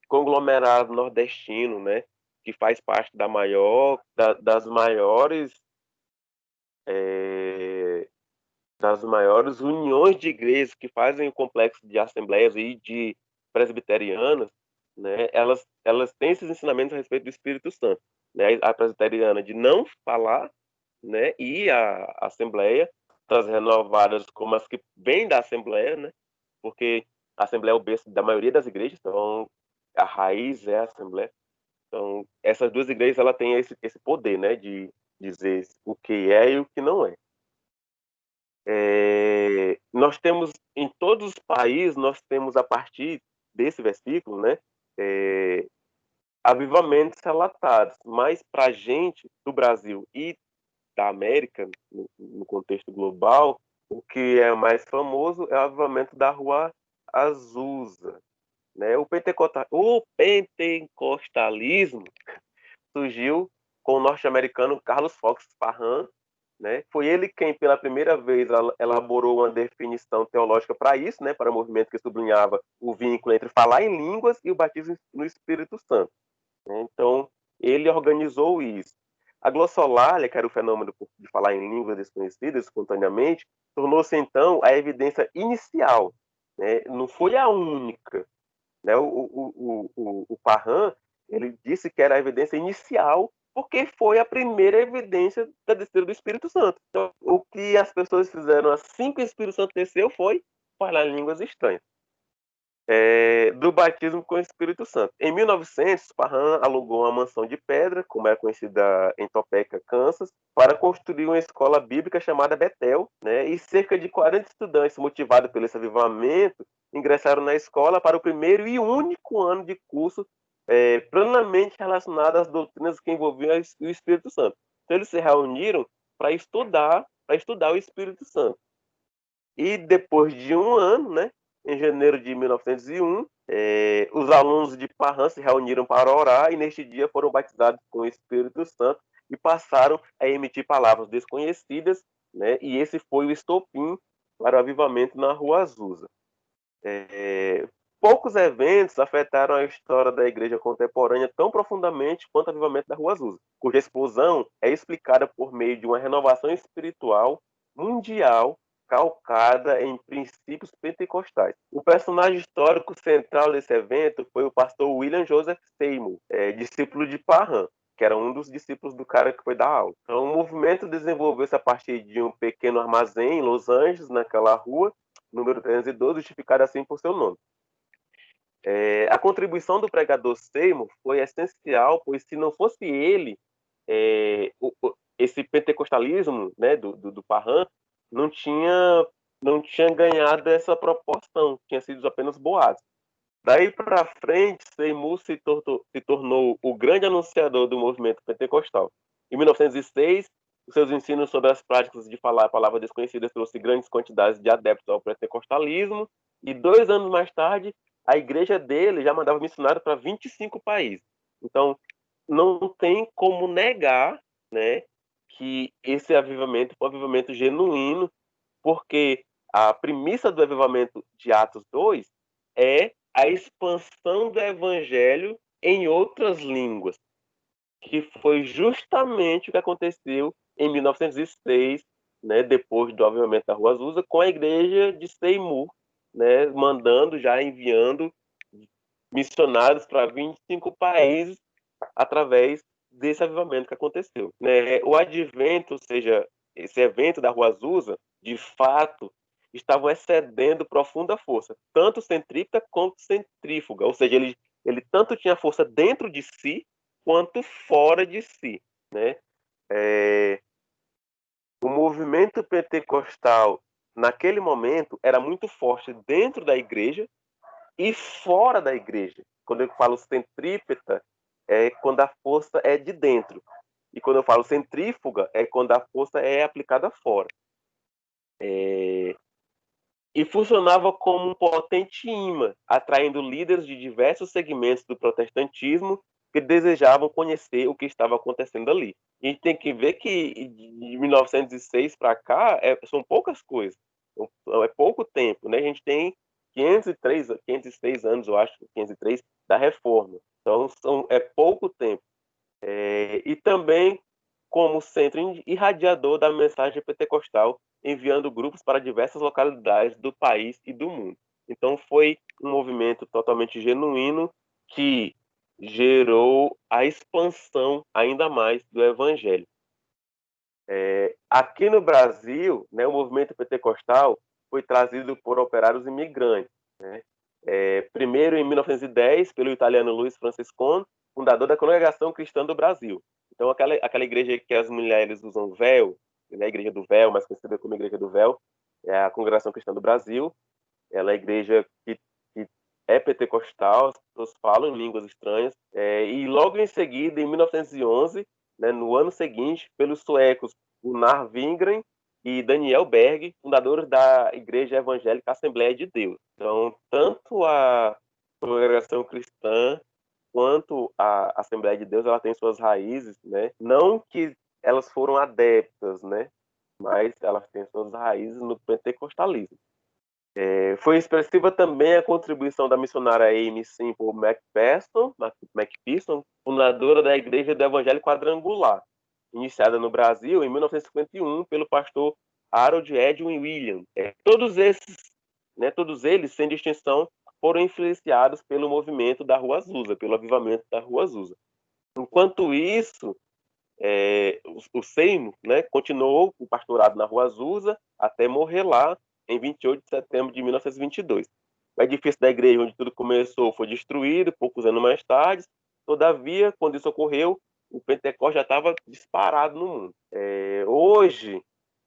conglomerado nordestino, né, que faz parte das maiores, é, das maiores uniões de igrejas que fazem o complexo de assembleias e de presbiterianas, né, elas têm esses ensinamentos a respeito do Espírito Santo, né, a presbiteriana de não falar, né, e a assembleia, as renovadas como as que vêm da assembleia, né, porque a assembleia é o berço da maioria das igrejas, então a raiz é a assembleia. Então, essas duas igrejas ela têm esse poder, né, de dizer o que é e o que não é. Nós temos em todos os países, nós temos a partir desse versículo, né, é, avivamentos relatados, mas para a gente do Brasil e da América, no contexto global, o que é mais famoso é o avivamento da Rua Azusa, né? O pentecostalismo surgiu com o norte-americano Carlos Fox Parham, né? Foi ele quem, pela primeira vez, elaborou uma definição teológica para isso, né? Para o movimento que sublinhava o vínculo entre falar em línguas e o batismo no Espírito Santo, né? Então, ele organizou isso. A glossolalia, que era o fenômeno de falar em línguas desconhecidas espontaneamente, tornou-se, então, a evidência inicial, né? Não foi a única, né? O Parham, ele disse que era a evidência inicial porque foi a primeira evidência da descida do Espírito Santo. Então, o que as pessoas fizeram assim que o Espírito Santo desceu foi falar em línguas estranhas. Do batismo com o Espírito Santo. Em 1900, Parham alugou uma mansão de pedra, como é conhecida em Topeka, Kansas, para construir uma escola bíblica chamada Betel, né? E cerca de 40 estudantes, motivados pelo esse avivamento, ingressaram na escola para o primeiro e único ano de curso plenamente relacionado às doutrinas que envolviam o Espírito Santo. Então, eles se reuniram para estudar o Espírito Santo. E depois de um ano, né, em janeiro de 1901, os alunos de Parham se reuniram para orar e neste dia foram batizados com o Espírito Santo e passaram a emitir palavras desconhecidas, né, e esse foi o estopim para o avivamento na Rua Azusa. Poucos eventos afetaram a história da igreja contemporânea tão profundamente quanto o avivamento da Rua Azusa, cuja explosão é explicada por meio de uma renovação espiritual mundial calcada em princípios pentecostais. O personagem histórico central desse evento foi o pastor William Joseph Seymour, discípulo de Parham, que era um dos discípulos do cara que foi dar aula. Então, o movimento desenvolveu-se a partir de um pequeno armazém em Los Angeles, naquela rua, número 312, justificado assim por seu nome. A contribuição do pregador Seymour foi essencial, pois se não fosse ele, esse pentecostalismo, né, do Parham não tinha ganhado essa proporção, tinha sido apenas boatos. Daí para frente, Seymour se tornou o grande anunciador do movimento pentecostal. Em 1906, os seus ensinos sobre as práticas de falar palavras desconhecidas trouxe grandes quantidades de adeptos ao pentecostalismo, e 2 anos mais tarde, a igreja dele já mandava missionários para 25 países. Então, não tem como negar, né, que esse avivamento foi um avivamento genuíno, porque a premissa do avivamento de Atos 2 é a expansão do evangelho em outras línguas, que foi justamente o que aconteceu em 1906, né, depois do avivamento da Rua Azusa, com a igreja de Seymour, né, enviando missionários para 25 países através desse avivamento que aconteceu, né? O advento, ou seja, esse evento da Rua Azusa, de fato, estavam excedendo profunda força, tanto centrípeta quanto centrífuga, ou seja, ele tanto tinha força dentro de si quanto fora de si, né? O movimento pentecostal naquele momento era muito forte dentro da igreja e fora da igreja. Quando eu falo centrípeta, é quando a força é de dentro. E quando eu falo centrífuga, é quando a força é aplicada fora. E funcionava como um potente imã, atraindo líderes de diversos segmentos do protestantismo que desejavam conhecer o que estava acontecendo ali. E a gente tem que ver que de 1906 para cá são poucas coisas, é pouco tempo, né? A gente tem 506 anos, eu acho, 503 da Reforma. Então é pouco tempo. E também como centro irradiador da mensagem pentecostal, enviando grupos para diversas localidades do país e do mundo. Então foi um movimento totalmente genuíno que gerou a expansão ainda mais do evangelho. Aqui no Brasil, né, o movimento pentecostal foi trazido por operários imigrantes, né? Primeiro em 1910 pelo italiano Luiz Franciscone, fundador da Congregação Cristã do Brasil. Então aquela igreja que as mulheres usam véu, né, a igreja do véu, mais conhecida como igreja do véu, é a Congregação Cristã do Brasil. Ela é a igreja que é pentecostal, as pessoas falam em línguas estranhas. E logo em seguida, em 1911, né, no ano seguinte, pelos suecos Gunnar Wingren e Daniel Berg, fundadores da Igreja Evangélica Assembleia de Deus. Então, tanto a congregação cristã quanto a Assembleia de Deus, ela tem suas raízes, né? Não que elas foram adeptas, né? Mas elas têm suas raízes no pentecostalismo. Foi expressiva também a contribuição da missionária Amy Simple McPherson, fundadora da Igreja do Evangelho Quadrangular, iniciada no Brasil em 1951 pelo pastor Harold Edwin Williams. Todos eles, sem distinção, foram influenciados pelo movimento da Rua Azusa, pelo avivamento da Rua Azusa. Enquanto isso, o Seymour, né, continuou o pastorado na Rua Azusa até morrer lá em 28 de setembro de 1922. O edifício da igreja onde tudo começou foi destruído poucos anos mais tarde. Todavia, quando isso ocorreu, o Pentecostes já estava disparado no mundo. Hoje,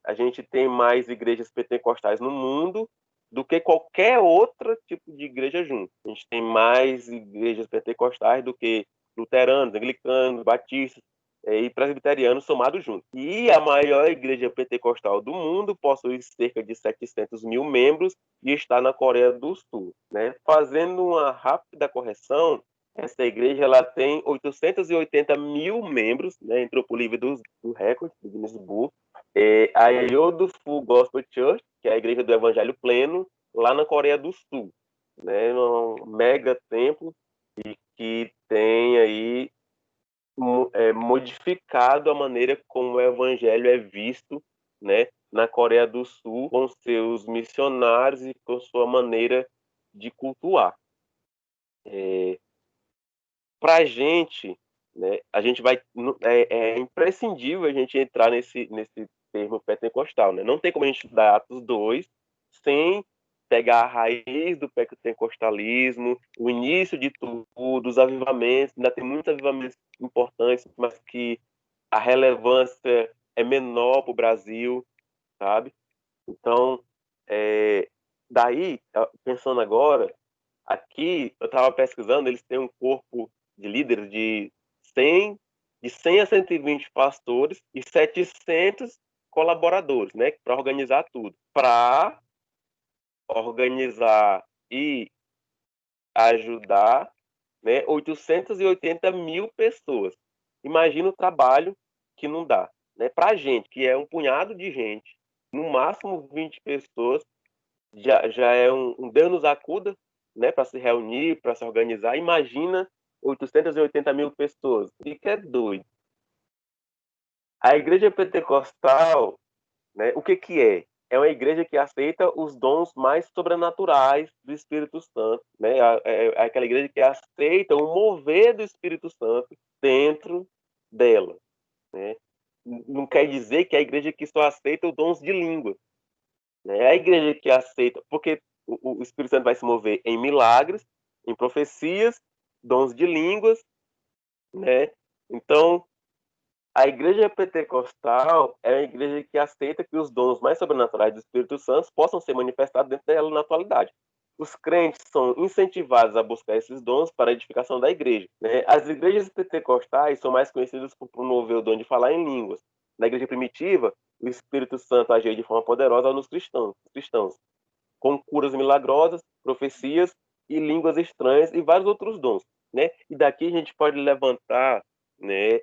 a gente tem mais igrejas pentecostais no mundo do que qualquer outro tipo de igreja junto. A gente tem mais igrejas pentecostais do que luteranos, anglicanos, batistas, e presbiterianos somados juntos. E a maior igreja pentecostal do mundo possui cerca de 700 mil membros e está na Coreia do Sul, né? Fazendo uma rápida correção, essa igreja ela tem 880 mil membros, né? Entrou para o livro do recorde, do Guinness Book. A Yodo Full Gospel Church, que é a igreja do Evangelho Pleno, lá na Coreia do Sul, né? Um mega templo e que tem aí modificado a maneira como o evangelho é visto, né, na Coreia do Sul, com seus missionários e com sua maneira de cultuar. Para a gente, né, é imprescindível a gente entrar nesse termo pentecostal, né? Não tem como a gente estudar Atos 2 sem pegar a raiz do pentecostalismo, o início de tudo, os avivamentos. Ainda tem muitos avivamentos importantes, mas que a relevância é menor para o Brasil, sabe? Então, daí, pensando agora, aqui eu estava pesquisando, eles têm um corpo de líderes de 100 a 120 pastores e 700 colaboradores, né, para organizar tudo. Para organizar e ajudar, né, 880 mil pessoas. Imagina o trabalho que não dá, né? Para a gente, que é um punhado de gente, no máximo 20 pessoas, já é um Deus nos acuda, né, para se reunir, para se organizar. Imagina 880 mil pessoas. Fica doido. A igreja pentecostal, né, o que é? é uma igreja que aceita os dons mais sobrenaturais do Espírito Santo, né? É aquela igreja que aceita o mover do Espírito Santo dentro dela, né? Não quer dizer que é a igreja que só aceita os dons de língua, né? É a igreja que aceita, porque o Espírito Santo vai se mover em milagres, em profecias, dons de línguas, né? Então, a igreja pentecostal é a igreja que aceita que os dons mais sobrenaturais do Espírito Santo possam ser manifestados dentro dela na atualidade. Os crentes são incentivados a buscar esses dons para a edificação da igreja, né? As igrejas pentecostais são mais conhecidas por promover o dom de falar em línguas. Na igreja primitiva, o Espírito Santo agia de forma poderosa nos cristãos, com curas milagrosas, profecias e línguas estranhas e vários outros dons, né? E daqui a gente pode levantar, né,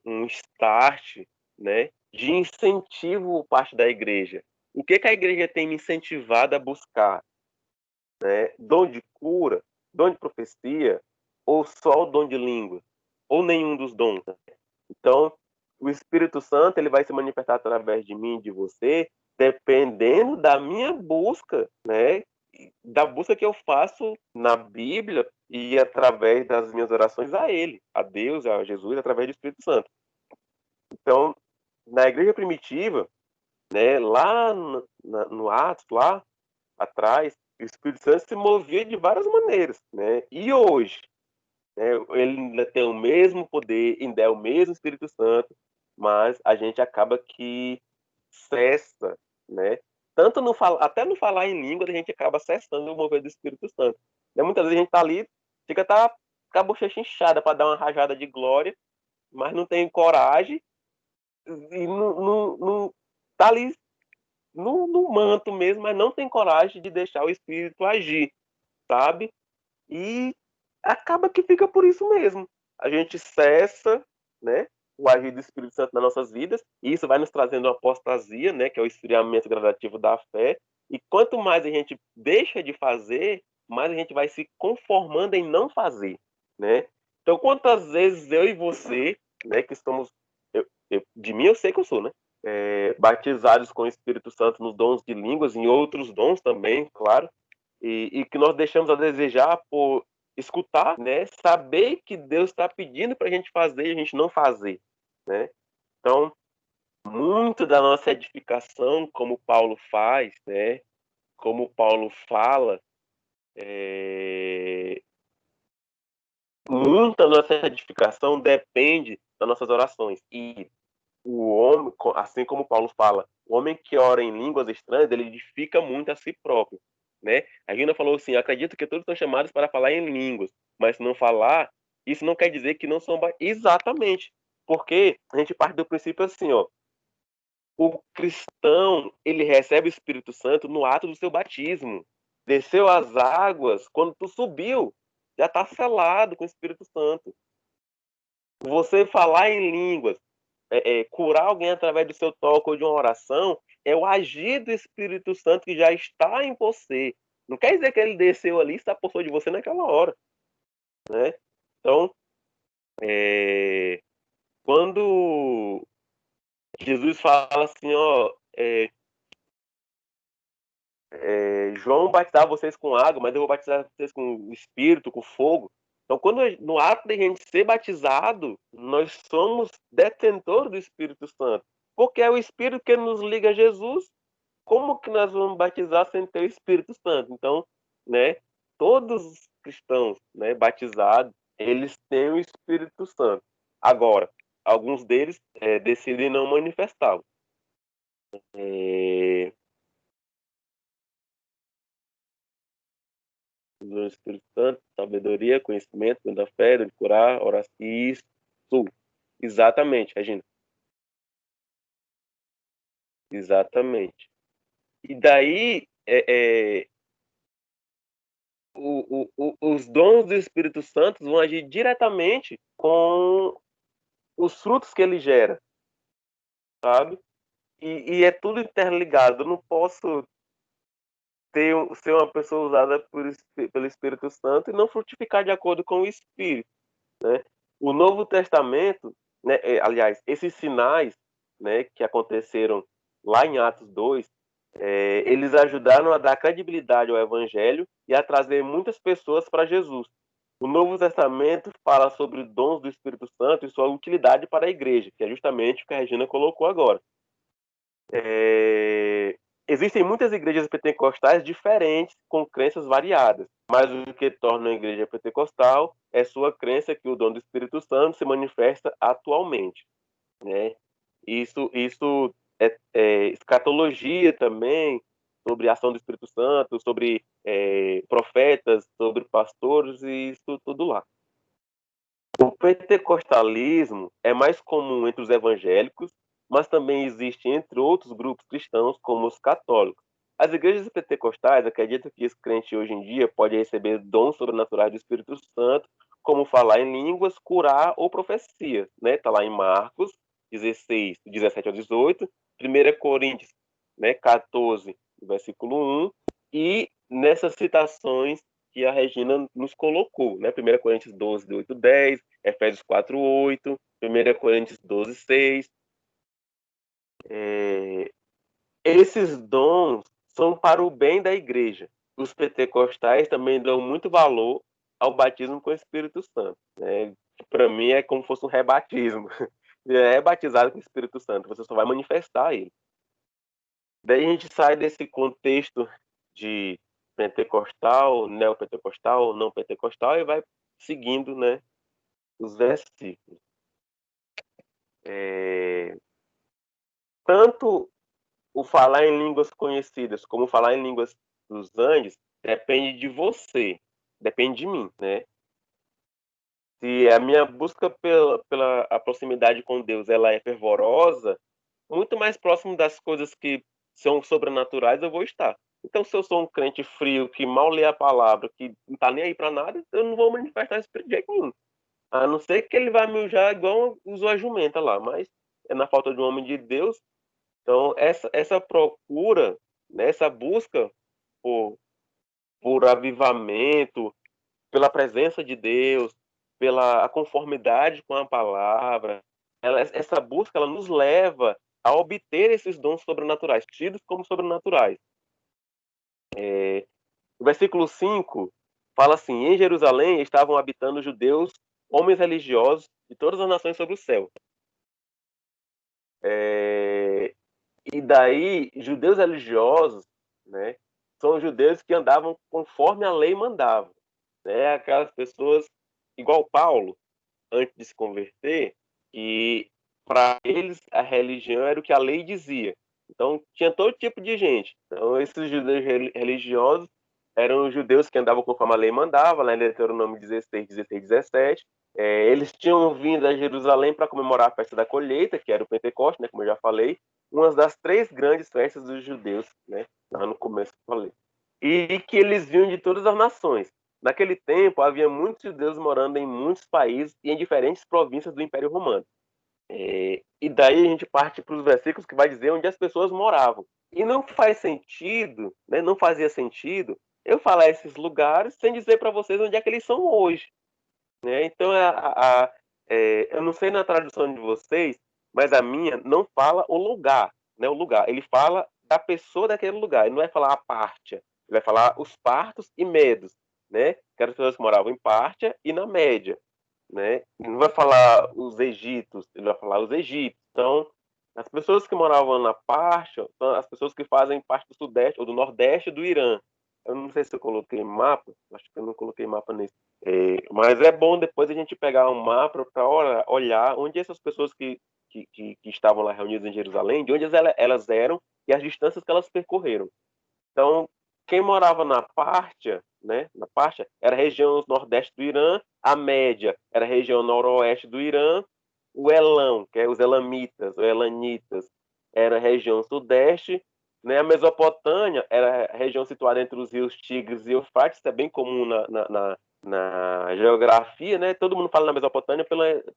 um start, né, de incentivo por parte da igreja. O que a igreja tem me incentivado a buscar? Né? Dom de cura, dom de profecia, ou só o dom de língua? Ou nenhum dos dons? Né? Então, o Espírito Santo ele vai se manifestar através de mim e de você, dependendo da minha busca, né? Da busca que eu faço na Bíblia e através das minhas orações a Ele, a Deus, a Jesus, através do Espírito Santo. Então, na igreja primitiva, né, lá no Atos, lá atrás, o Espírito Santo se movia de várias maneiras, né? E hoje, né, ele ainda tem o mesmo poder, ainda é o mesmo Espírito Santo, mas a gente acaba que cessa, né? Tanto no até no falar em língua, a gente acaba cessando o mover do Espírito Santo. Né? Muitas vezes a gente tá ali, fica com a bochecha inchada para dar uma rajada de glória, mas não tem coragem e não tá ali no manto mesmo, mas não tem coragem de deixar o Espírito agir, sabe? E acaba que fica por isso mesmo. A gente cessa, né, o agir do Espírito Santo nas nossas vidas, e isso vai nos trazendo uma apostasia, né, que é o esfriamento gradativo da fé. E quanto mais a gente deixa de fazer, mais a gente vai se conformando em não fazer, né? Então, quantas vezes eu e você, né, que estamos, de mim eu sei que eu sou, né? Batizados com o Espírito Santo nos dons de línguas, em outros dons também, claro, e que nós deixamos a desejar por escutar, né? Saber que Deus está pedindo para a gente fazer e a gente não fazer, né? Então, muito da nossa edificação, como Paulo faz, né? Como Paulo fala, muita nossa edificação depende das nossas orações. E o homem, assim como Paulo fala, o homem que ora em línguas estranhas, ele edifica muito a si próprio, né? A Gina falou assim, acredito que todos são chamados para falar em línguas, mas se não falar, isso não quer dizer que não são... Exatamente, porque a gente parte do princípio assim, ó, o cristão, ele recebe o Espírito Santo no ato do seu batismo. Desceu as águas, quando tu subiu, já está selado com o Espírito Santo. Você falar em línguas, curar alguém através do seu toque ou de uma oração, é o agir do Espírito Santo que já está em você. Não quer dizer que ele desceu ali e se apossou de você naquela hora, né? Então, quando Jesus fala assim, ó, João batizava vocês com água, mas eu vou batizar vocês com o Espírito, com fogo. Então, no ato de a gente ser batizado, nós somos detentores do Espírito Santo. Porque é o Espírito que nos liga a Jesus. Como que nós vamos batizar sem ter o Espírito Santo? Então, né, todos os cristãos, né, batizados, eles têm o Espírito Santo. Agora, alguns deles decidem não manifestá-lo. É, do Espírito Santo, sabedoria, conhecimento, da fé, de curar, oração. Isso, exatamente, Regina. Exatamente. E daí, os dons do Espírito Santo vão agir diretamente com os frutos que ele gera, sabe? E é tudo interligado. Eu não posso ser uma pessoa usada pelo Espírito Santo e não frutificar de acordo com o Espírito, né? O Novo Testamento, né, aliás, esses sinais, né, que aconteceram lá em Atos 2, eles ajudaram a dar credibilidade ao evangelho e a trazer muitas pessoas para Jesus. O Novo Testamento fala sobre dons do Espírito Santo e sua utilidade para a igreja, que é justamente o que a Regina colocou agora. Existem muitas igrejas pentecostais diferentes, com crenças variadas, mas o que torna a igreja pentecostal é sua crença que o dom do Espírito Santo se manifesta atualmente, né? Isso é escatologia também, sobre a ação do Espírito Santo, sobre profetas, sobre pastores, e isso tudo lá. O pentecostalismo é mais comum entre os evangélicos, mas também existe entre outros grupos cristãos, como os católicos. As igrejas pentecostais acreditam que esse crente hoje em dia pode receber dons sobrenaturais do Espírito Santo, como falar em línguas, curar ou profecia. Está lá em Marcos 16, 17 ao 18, 1 Coríntios 14, versículo 1, e nessas citações que a Regina nos colocou, 1 Coríntios 12, de 8 a 10, Efésios 4, 8, 1 Coríntios 12, 6. Esses dons são para o bem da igreja. Os pentecostais também dão muito valor ao batismo com o Espírito Santo. Para mim é como se fosse um rebatismo. É batizado com o Espírito Santo, você só vai manifestar ele. Daí a gente sai desse contexto de pentecostal, neopentecostal, não pentecostal, e vai seguindo, os versículos. Tanto o falar em línguas conhecidas como falar em línguas dos Andes depende de você, depende de mim, Se a minha busca pela a proximidade com Deus ela é fervorosa, muito mais próximo das coisas que são sobrenaturais eu vou estar. Então, se eu sou um crente frio, que mal lê a palavra, que não tá nem aí para nada, eu não vou manifestar isso de jeito nenhum. A não ser que ele vai me usar igual usou a jumenta lá, mas é na falta de um homem de Deus. Então, essa procura, essa busca por avivamento, pela presença de Deus, pela conformidade com a palavra, essa busca ela nos leva a obter esses dons sobrenaturais, tidos como sobrenaturais. O versículo 5 fala assim: em Jerusalém estavam habitando judeus, homens religiosos de todas as nações sobre o céu. E daí, judeus religiosos, são judeus que andavam conforme a lei mandava. Aquelas pessoas, igual Paulo, antes de se converter, que para eles a religião era o que a lei dizia. Então, tinha todo tipo de gente. Então, esses judeus religiosos eram os judeus que andavam conforme a lei mandava, lá em Deuteronômio 16, 16, 17. Eles tinham vindo a Jerusalém para comemorar a festa da colheita, que era o Pentecostes, como eu já falei, uma das 3 grandes festas dos judeus, lá no começo eu falei. E que eles vinham de todas as nações. Naquele tempo, havia muitos judeus morando em muitos países e em diferentes províncias do Império Romano. E daí a gente parte para os versículos que vai dizer onde as pessoas moravam. E não faz sentido, não fazia sentido eu falar esses lugares sem dizer para vocês onde é que eles são hoje. Então, eu não sei na tradução de vocês, mas a minha não fala o lugar, o lugar. Ele fala da pessoa daquele lugar. Ele não vai falar a Pártia. Ele vai falar os partos e medos, que eram as pessoas que moravam em Pártia e na Média, Ele não vai falar os egitos, ele vai falar os egípcios. Então, as pessoas que moravam na Pártia são as pessoas que fazem parte do sudeste ou do nordeste do Irã. Eu não sei se eu coloquei mapa, acho que eu não coloquei mapa nesse. Mas é bom depois a gente pegar um mapa para olhar onde essas pessoas que estavam lá reunidas em Jerusalém, de onde elas eram e as distâncias que elas percorreram. Então, quem morava na Pártia, na Pártia, era a região nordeste do Irã, a Média era a região noroeste do Irã, o Elão, que é os Elamitas, ou Elanitas, era a região sudeste, a Mesopotâmia era a região situada entre os rios Tigres e Eufrates, isso é bem comum na geografia, Todo mundo fala na Mesopotâmia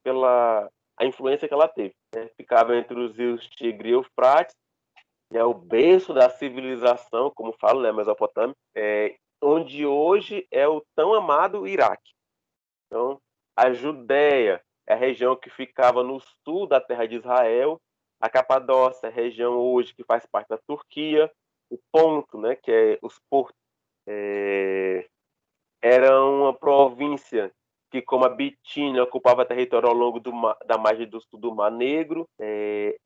pela a influência que ela teve. Ficava entre os rios Tigre e Eufrates, é o berço da civilização, como falo, Mesopotâmia, onde hoje é o tão amado Iraque. Então, a Judéia é a região que ficava no sul da terra de Israel, a Capadócia, região hoje que faz parte da Turquia, o Ponto, né, que é os portos, era uma província que, como a Bitínia, ocupava território ao longo da margem do sul do Mar Negro.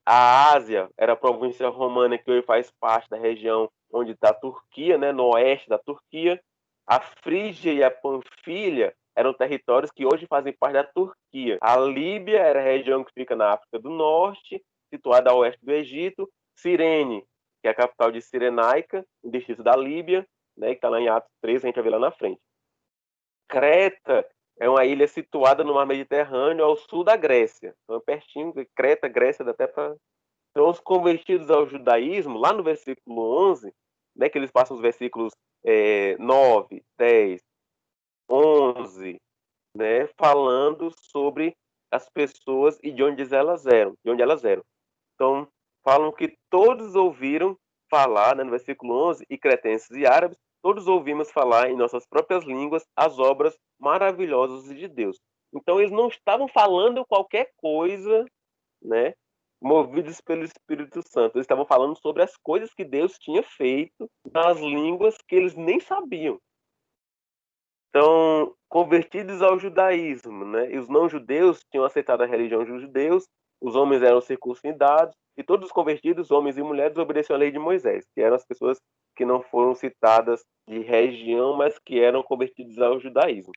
A Ásia era a província romana que hoje faz parte da região onde está a Turquia, né, no oeste da Turquia. A Frígia e a Panfilha eram territórios que hoje fazem parte da Turquia. A Líbia era a região que fica na África do Norte, situada ao oeste do Egito. Cirene, que é a capital de Cirenaica, no distrito da Líbia, né, que está lá em Atos 3, a gente vai ver lá na frente. Creta é uma ilha situada no mar Mediterrâneo, ao sul da Grécia. Então, é pertinho de Creta, Grécia, dá até para... Então, os convertidos ao judaísmo, lá no versículo 11, né, que eles passam os versículos 9, 10, 11, né, falando sobre as pessoas e de onde elas eram. Então, falam que todos ouviram falar, né, no versículo 11, e cretenses e árabes, todos ouvimos falar em nossas próprias línguas as obras maravilhosas de Deus. Então, eles não estavam falando qualquer coisa, né, movidos pelo Espírito Santo. Eles estavam falando sobre as coisas que Deus tinha feito nas línguas que eles nem sabiam. Então, convertidos ao judaísmo, né? E os não-judeus tinham aceitado a religião dos judeus, os homens eram circuncidados, e todos os convertidos, homens e mulheres, obedeciam à lei de Moisés, que eram as pessoas que não foram citadas de região, mas que eram convertidos ao judaísmo.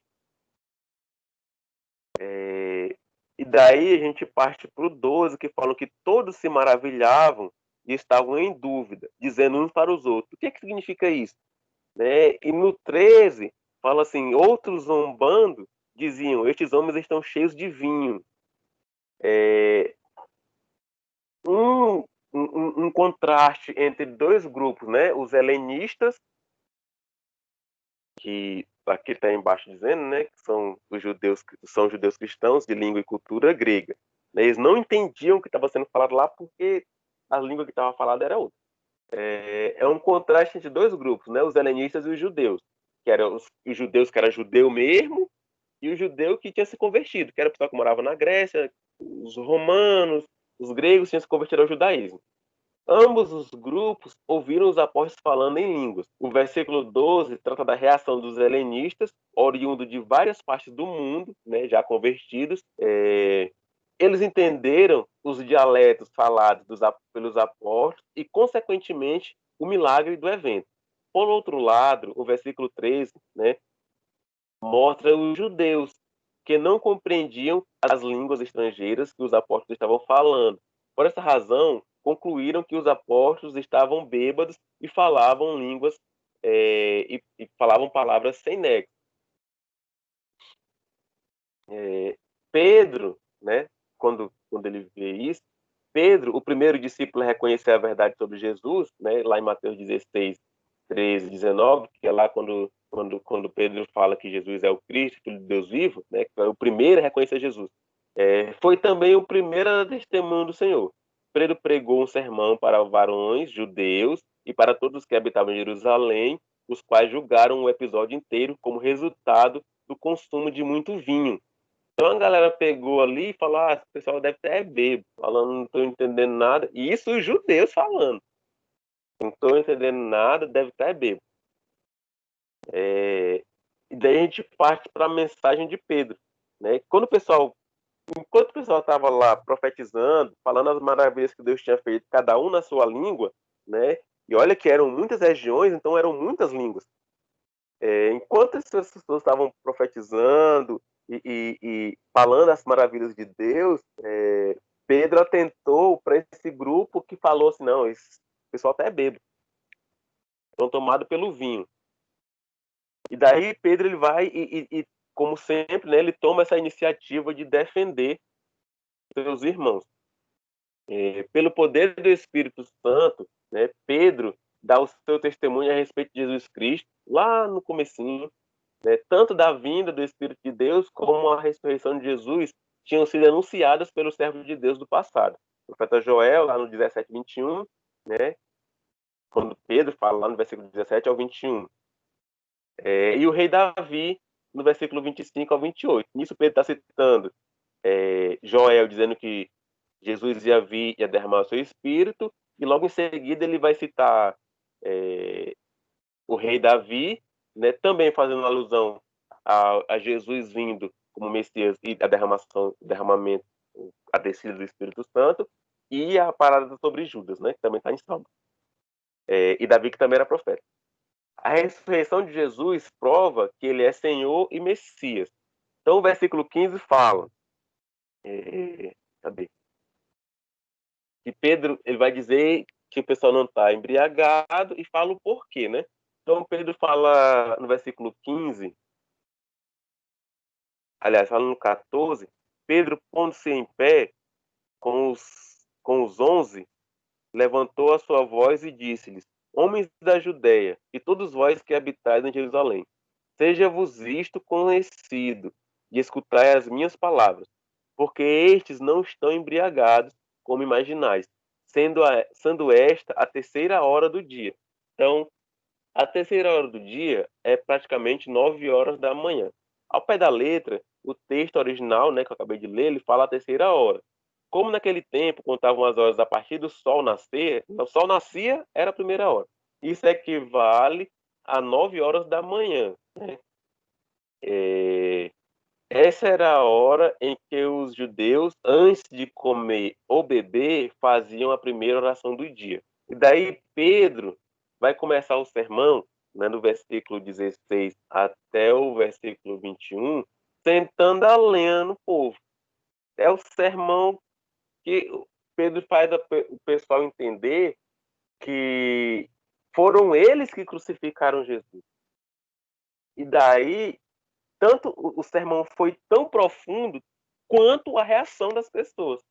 E daí a gente parte para o 12, que falam que todos se maravilhavam e estavam em dúvida, dizendo uns para os outros. O que significa isso? Né? E no 13, fala assim, outros zombando, diziam, estes homens estão cheios de vinho. Um contraste entre dois grupos, né? Os helenistas, que aqui está embaixo dizendo, né, que são judeus cristãos de língua e cultura grega. Eles não entendiam o que estava sendo falado lá porque a língua que estava falada era outra. É um contraste entre dois grupos, né, os helenistas e os judeus, que eram os judeus que era judeu mesmo e o judeu que tinha se convertido, que era o pessoal que morava na Grécia, os romanos, os gregos tinham se convertido ao judaísmo. Ambos os grupos ouviram os apóstolos falando em línguas. O versículo 12 trata da reação dos helenistas, oriundo de várias partes do mundo, né, já convertidos. Eles entenderam os dialetos falados pelos apóstolos e, consequentemente, o milagre do evento. Por outro lado, o versículo 13, né, mostra os judeus que não compreendiam as línguas estrangeiras que os apóstolos estavam falando. Por essa razão, concluíram que os apóstolos estavam bêbados e falavam línguas e falavam palavras sem nexo. Pedro, né, quando ele vê isso, Pedro, o primeiro discípulo a reconhecer a verdade sobre Jesus, né, lá em Mateus 16, 13, 19, que é lá quando Pedro fala que Jesus é o Cristo, Filho de Deus vivo, né, que é o primeiro a reconhecer Jesus. Foi também o primeiro a dar testemunho do Senhor. Pedro pregou um sermão para varões judeus e para todos que habitavam em Jerusalém, os quais julgaram o episódio inteiro como resultado do consumo de muito vinho. Então a galera pegou ali e falou: o pessoal deve ter bebo, falando, não estou entendendo nada. E isso os judeus falando. Não estou entendendo nada, deve estar bebo. E daí a gente parte para a mensagem de Pedro. Né? Enquanto o pessoal estava lá profetizando, falando as maravilhas que Deus tinha feito, cada um na sua língua, né? E olha que eram muitas regiões, então eram muitas línguas. Enquanto essas pessoas estavam profetizando e falando as maravilhas de Deus, Pedro atentou para esse grupo que falou assim, não, esse pessoal até é bêbado, estão tomados pelo vinho. E daí Pedro ele vai e como sempre, né, ele toma essa iniciativa de defender seus irmãos. Pelo poder do Espírito Santo, né, Pedro dá o seu testemunho a respeito de Jesus Cristo, lá no comecinho, né, tanto da vinda do Espírito de Deus como a ressurreição de Jesus tinham sido anunciadas pelo servo de Deus do passado. O profeta Joel, lá no 17, 21, né, quando Pedro fala lá no versículo 17 ao 21. E o rei Davi, no versículo 25 ao 28. Nisso Pedro está citando Joel, dizendo que Jesus ia vir, ia derramar o seu espírito, e logo em seguida ele vai citar o rei Davi, né, também fazendo alusão a Jesus vindo como Messias e a derramamento, a descida do Espírito Santo, e a parada sobre Judas, né, que também está em Salmo. E Davi, que também era profeta. A ressurreição de Jesus prova que ele é Senhor e Messias. Então o versículo 15 fala, cadê? Que Pedro ele vai dizer que o pessoal não está embriagado e fala o porquê, né? Então Pedro fala no versículo 15, aliás, fala no 14, Pedro, pondo-se em pé com os 11, levantou a sua voz e disse-lhes: Homens da Judéia, e todos vós que habitais em Jerusalém, seja-vos isto conhecido, e escutai as minhas palavras, porque estes não estão embriagados, como imaginais, sendo esta a terceira hora do dia. Então, a terceira hora do dia é praticamente 9 horas da manhã. Ao pé da letra, o texto original, né, que eu acabei de ler, ele fala a terceira hora. Como naquele tempo contavam as horas a partir do sol nascer, o sol nascia, era a primeira hora. Isso equivale a 9 horas da manhã. É, Essa era a hora em que os judeus, antes de comer ou beber, faziam a primeira oração do dia. E daí Pedro vai começar o sermão, né, no versículo 16 até o versículo 21, sentando a lenha no povo. É o sermão que Pedro faz o pessoal entender que foram eles que crucificaram Jesus. E daí tanto o sermão foi tão profundo quanto a reação das pessoas.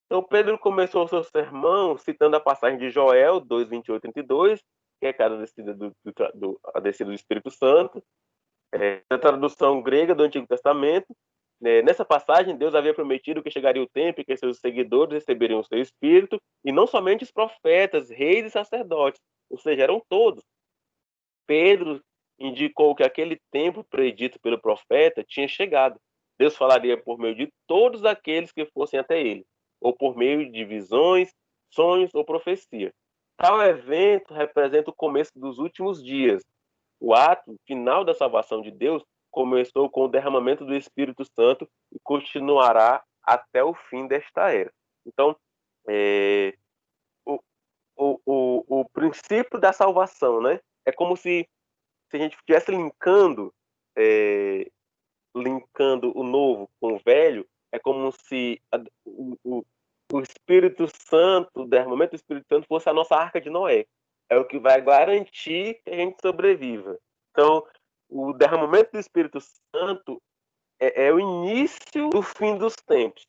Então, Pedro começou o seu sermão citando a passagem de Joel 2, 28 e 32, que é a descida a descida do Espírito Santo, a tradução grega do Antigo Testamento. Nessa passagem, Deus havia prometido que chegaria o tempo em que seus seguidores receberiam o seu Espírito, e não somente os profetas, reis e sacerdotes, ou seja, eram todos. Pedro indicou que aquele tempo predito pelo profeta tinha chegado. Deus falaria por meio de todos aqueles que fossem até ele, ou por meio de visões, sonhos ou profecia. Tal evento representa o começo dos últimos dias. O ato final da salvação de Deus começou com o derramamento do Espírito Santo e continuará até o fim desta era. Então, o, o princípio da salvação, né? É como se a gente estivesse linkando o novo com o velho, é como se o Espírito Santo, o derramamento do Espírito Santo, fosse a nossa arca de Noé. É o que vai garantir que a gente sobreviva. Então, o derramamento do Espírito Santo é o início do fim dos tempos.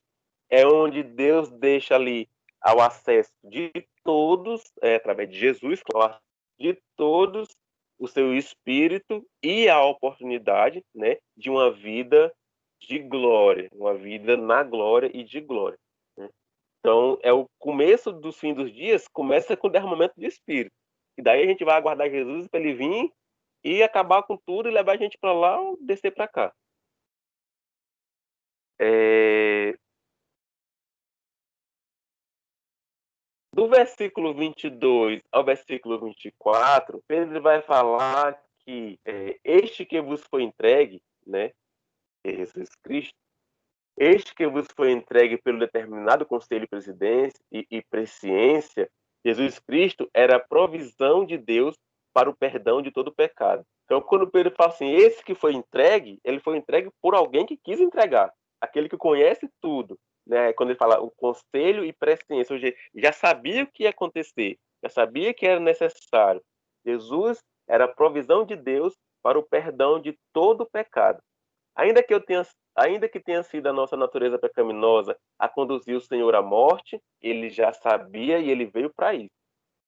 É onde Deus deixa ali ao acesso de todos, através de Jesus, de todos, o seu espírito e a oportunidade, né, de uma vida de glória, uma vida na glória e de glória. Né? Então, é o começo dos fins dos dias, começa com o derramamento de espírito. E daí a gente vai aguardar Jesus para ele vir e acabar com tudo e levar a gente para lá ou descer para cá. Do versículo 22 ao versículo 24, Pedro vai falar que este que vos foi entregue, né, Jesus Cristo, este que vos foi entregue pelo determinado conselho de presidência e presciência, Jesus Cristo era a provisão de Deus para o perdão de todo pecado. Então, quando Pedro fala assim, esse que foi entregue, ele foi entregue por alguém que quis entregar, aquele que conhece tudo. Né? Quando ele fala o conselho e presciência, ou seja, já sabia o que ia acontecer, já sabia que era necessário. Jesus era a provisão de Deus para o perdão de todo pecado. Ainda que tenha sido a nossa natureza pecaminosa a conduzir o Senhor à morte, ele já sabia e ele veio para isso.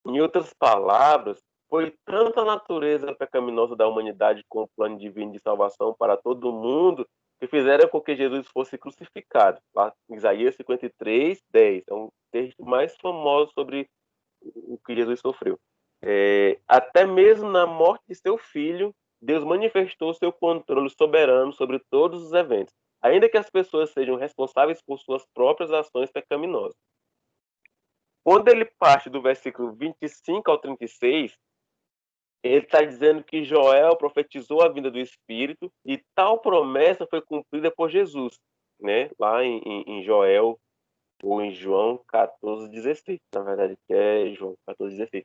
Em outras palavras, foi tanto a natureza pecaminosa da humanidade com o plano divino de salvação para todo mundo que fizeram com que Jesus fosse crucificado. Lá em Isaías 53, 10. É um texto mais famoso sobre o que Jesus sofreu. Até mesmo na morte de seu filho, Deus manifestou seu controle soberano sobre todos os eventos, ainda que as pessoas sejam responsáveis por suas próprias ações pecaminosas. Quando ele parte do versículo 25 ao 36, ele está dizendo que Joel profetizou a vinda do Espírito e tal promessa foi cumprida por Jesus, né? Lá em Joel, ou em João 14,16. Na verdade, que é João 14,16.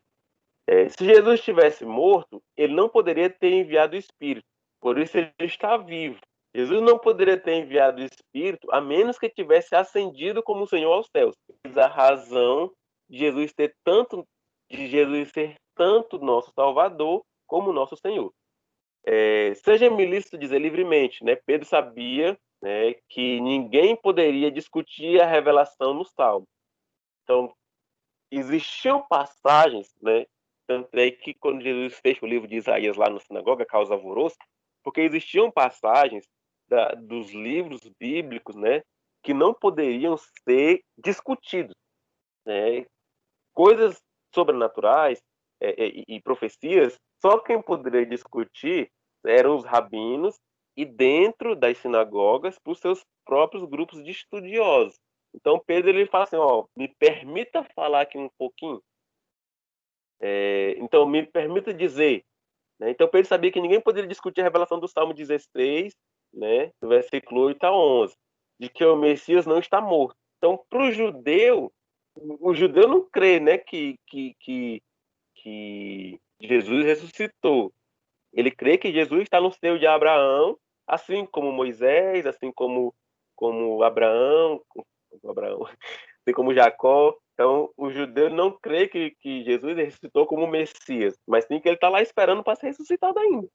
Se Jesus estivesse morto, ele não poderia ter enviado o Espírito. Por isso ele está vivo. Jesus não poderia ter enviado o Espírito a menos que tivesse ascendido como Senhor aos céus. A razão de Jesus ser tanto nosso Salvador como nosso Senhor. Seja-me lícito dizer livremente, né? Pedro sabia, né, que ninguém poderia discutir a revelação no Salmo. Então, existiam passagens, né? Tanto é que quando Jesus fecha o livro de Isaías lá na sinagoga, causa alvoroço, porque existiam passagens dos livros bíblicos, né, que não poderiam ser discutidos, né? Coisas sobrenaturais e profecias, só quem poderia discutir eram os rabinos e dentro das sinagogas para os seus próprios grupos de estudiosos. Então Pedro ele fala assim, ó, me permita falar aqui um pouquinho. Então me permita dizer, né? Então Pedro sabia que ninguém poderia discutir a revelação do Salmo 16, né, do versículo 8 a 11, de que o Messias não está morto. Então para o judeu não crê, né, que Jesus ressuscitou. Ele crê que Jesus está no seio de Abraão, assim como Moisés, assim como Abraão, assim como Jacó. Então, o judeu não crê que Jesus ressuscitou como Messias, mas sim que ele está lá esperando para ser ressuscitado ainda.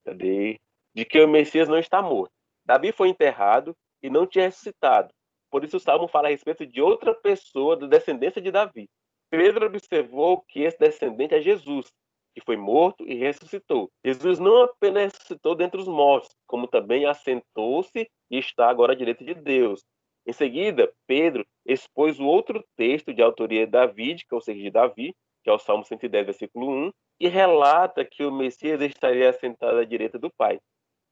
Cadê? De que o Messias não está morto. Davi foi enterrado e não tinha ressuscitado. Por isso o Salmo fala a respeito de outra pessoa da descendência de Davi. Pedro observou que esse descendente é Jesus, que foi morto e ressuscitou. Jesus não apenas ressuscitou dentre os mortos, como também assentou-se e está agora à direita de Deus. Em seguida, Pedro expôs o outro texto de autoria davídica, ou seja, de Davi, que é o Salmo 110, versículo 1, e relata que o Messias estaria assentado à direita do Pai.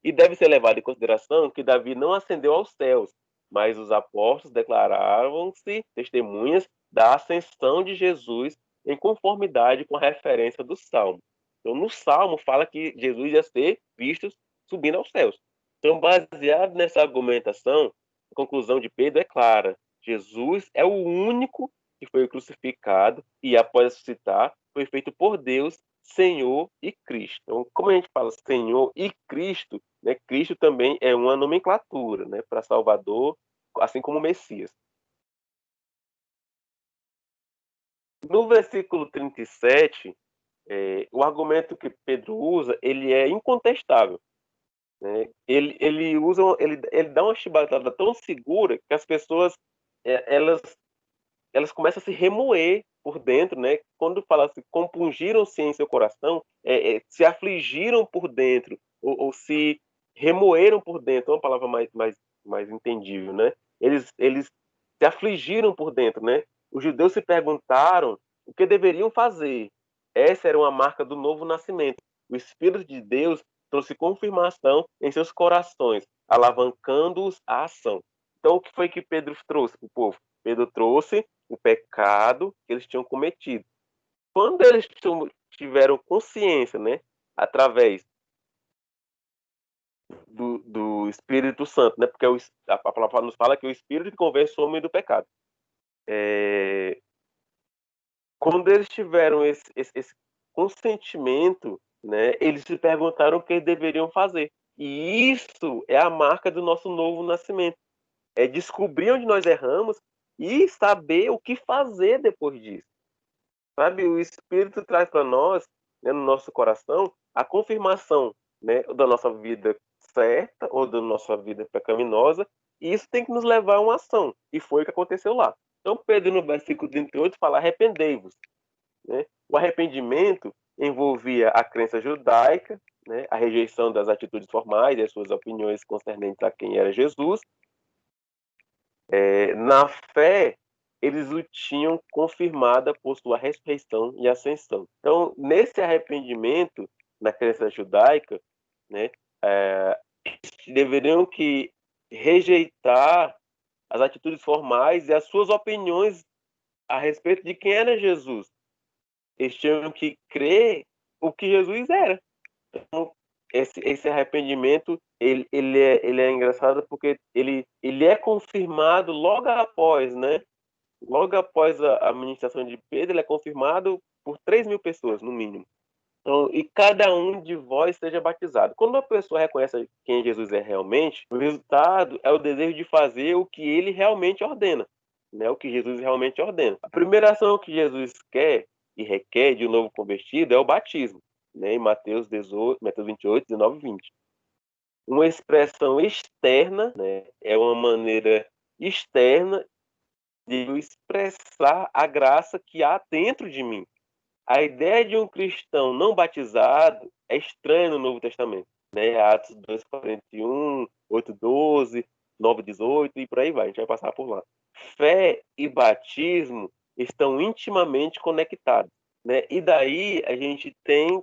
E deve ser levado em consideração que Davi não ascendeu aos céus, mas os apóstolos declaravam-se testemunhas da ascensão de Jesus em conformidade com a referência do Salmo. Então, no Salmo fala que Jesus ia ser visto subindo aos céus. Então, baseado nessa argumentação, a conclusão de Pedro é clara. Jesus é o único que foi crucificado e, após ressuscitar, foi feito por Deus, Senhor e Cristo. Então, como a gente fala Senhor e Cristo, né, Cristo também é uma nomenclatura, né, para Salvador, assim como Messias. No versículo 37, o argumento que Pedro usa, ele é incontestável. Né? Ele dá uma chibatada tão segura que as pessoas elas começam a se remoer por dentro, né? Quando fala assim, compungiram-se em seu coração, se afligiram por dentro, ou se remoeram por dentro, é uma palavra mais entendível, né? Eles se afligiram por dentro, né? Os judeus se perguntaram o que deveriam fazer. Essa era uma marca do novo nascimento. O Espírito de Deus trouxe confirmação em seus corações, alavancando-os à ação. Então, o que foi que Pedro trouxe para o povo? Pedro trouxe o pecado que eles tinham cometido. Quando eles tiveram consciência, né, através do Espírito Santo, né, porque a palavra nos fala que o Espírito convence o homem do pecado. Quando eles tiveram esse consentimento, né, eles se perguntaram o que deveriam fazer. E isso é a marca do nosso novo nascimento. É descobrir onde nós erramos e saber o que fazer depois disso. Sabe, o Espírito traz para nós, né, no nosso coração, a confirmação, né, da nossa vida certa ou da nossa vida pecaminosa, e isso tem que nos levar a uma ação, e foi o que aconteceu lá. Então, Pedro, no versículo 38, fala: arrependei-vos. Né? O arrependimento envolvia a crença judaica, né, a rejeição das atitudes formais e as suas opiniões concernentes a quem era Jesus. Na fé, eles o tinham confirmada por sua ressurreição e ascensão. Então, nesse arrependimento, na crença judaica, né, deveriam que rejeitar as atitudes formais e as suas opiniões a respeito de quem era Jesus. Eles tinham que crer o que Jesus era. Então, esse arrependimento, ele é engraçado porque ele é confirmado logo após, né? Logo após a ministração de Pedro, ele é confirmado por 3.000 pessoas, no mínimo. Então, e cada um de vós seja batizado. Quando a pessoa reconhece quem Jesus é realmente, o resultado é o desejo de fazer o que ele realmente ordena, né? O que Jesus realmente ordena. A primeira ação que Jesus quer e requer de um novo convertido é o batismo, né? Em Mateus 18, Mateus 28, 19 e 20. Uma expressão externa, né? É uma maneira externa de eu expressar a graça que há dentro de mim. A ideia de um cristão não batizado é estranha no Novo Testamento, né? Atos 2:41, 8:12, 9:18 e por aí vai, a gente vai passar por lá. Fé e batismo estão intimamente conectados, né? E daí a gente tem,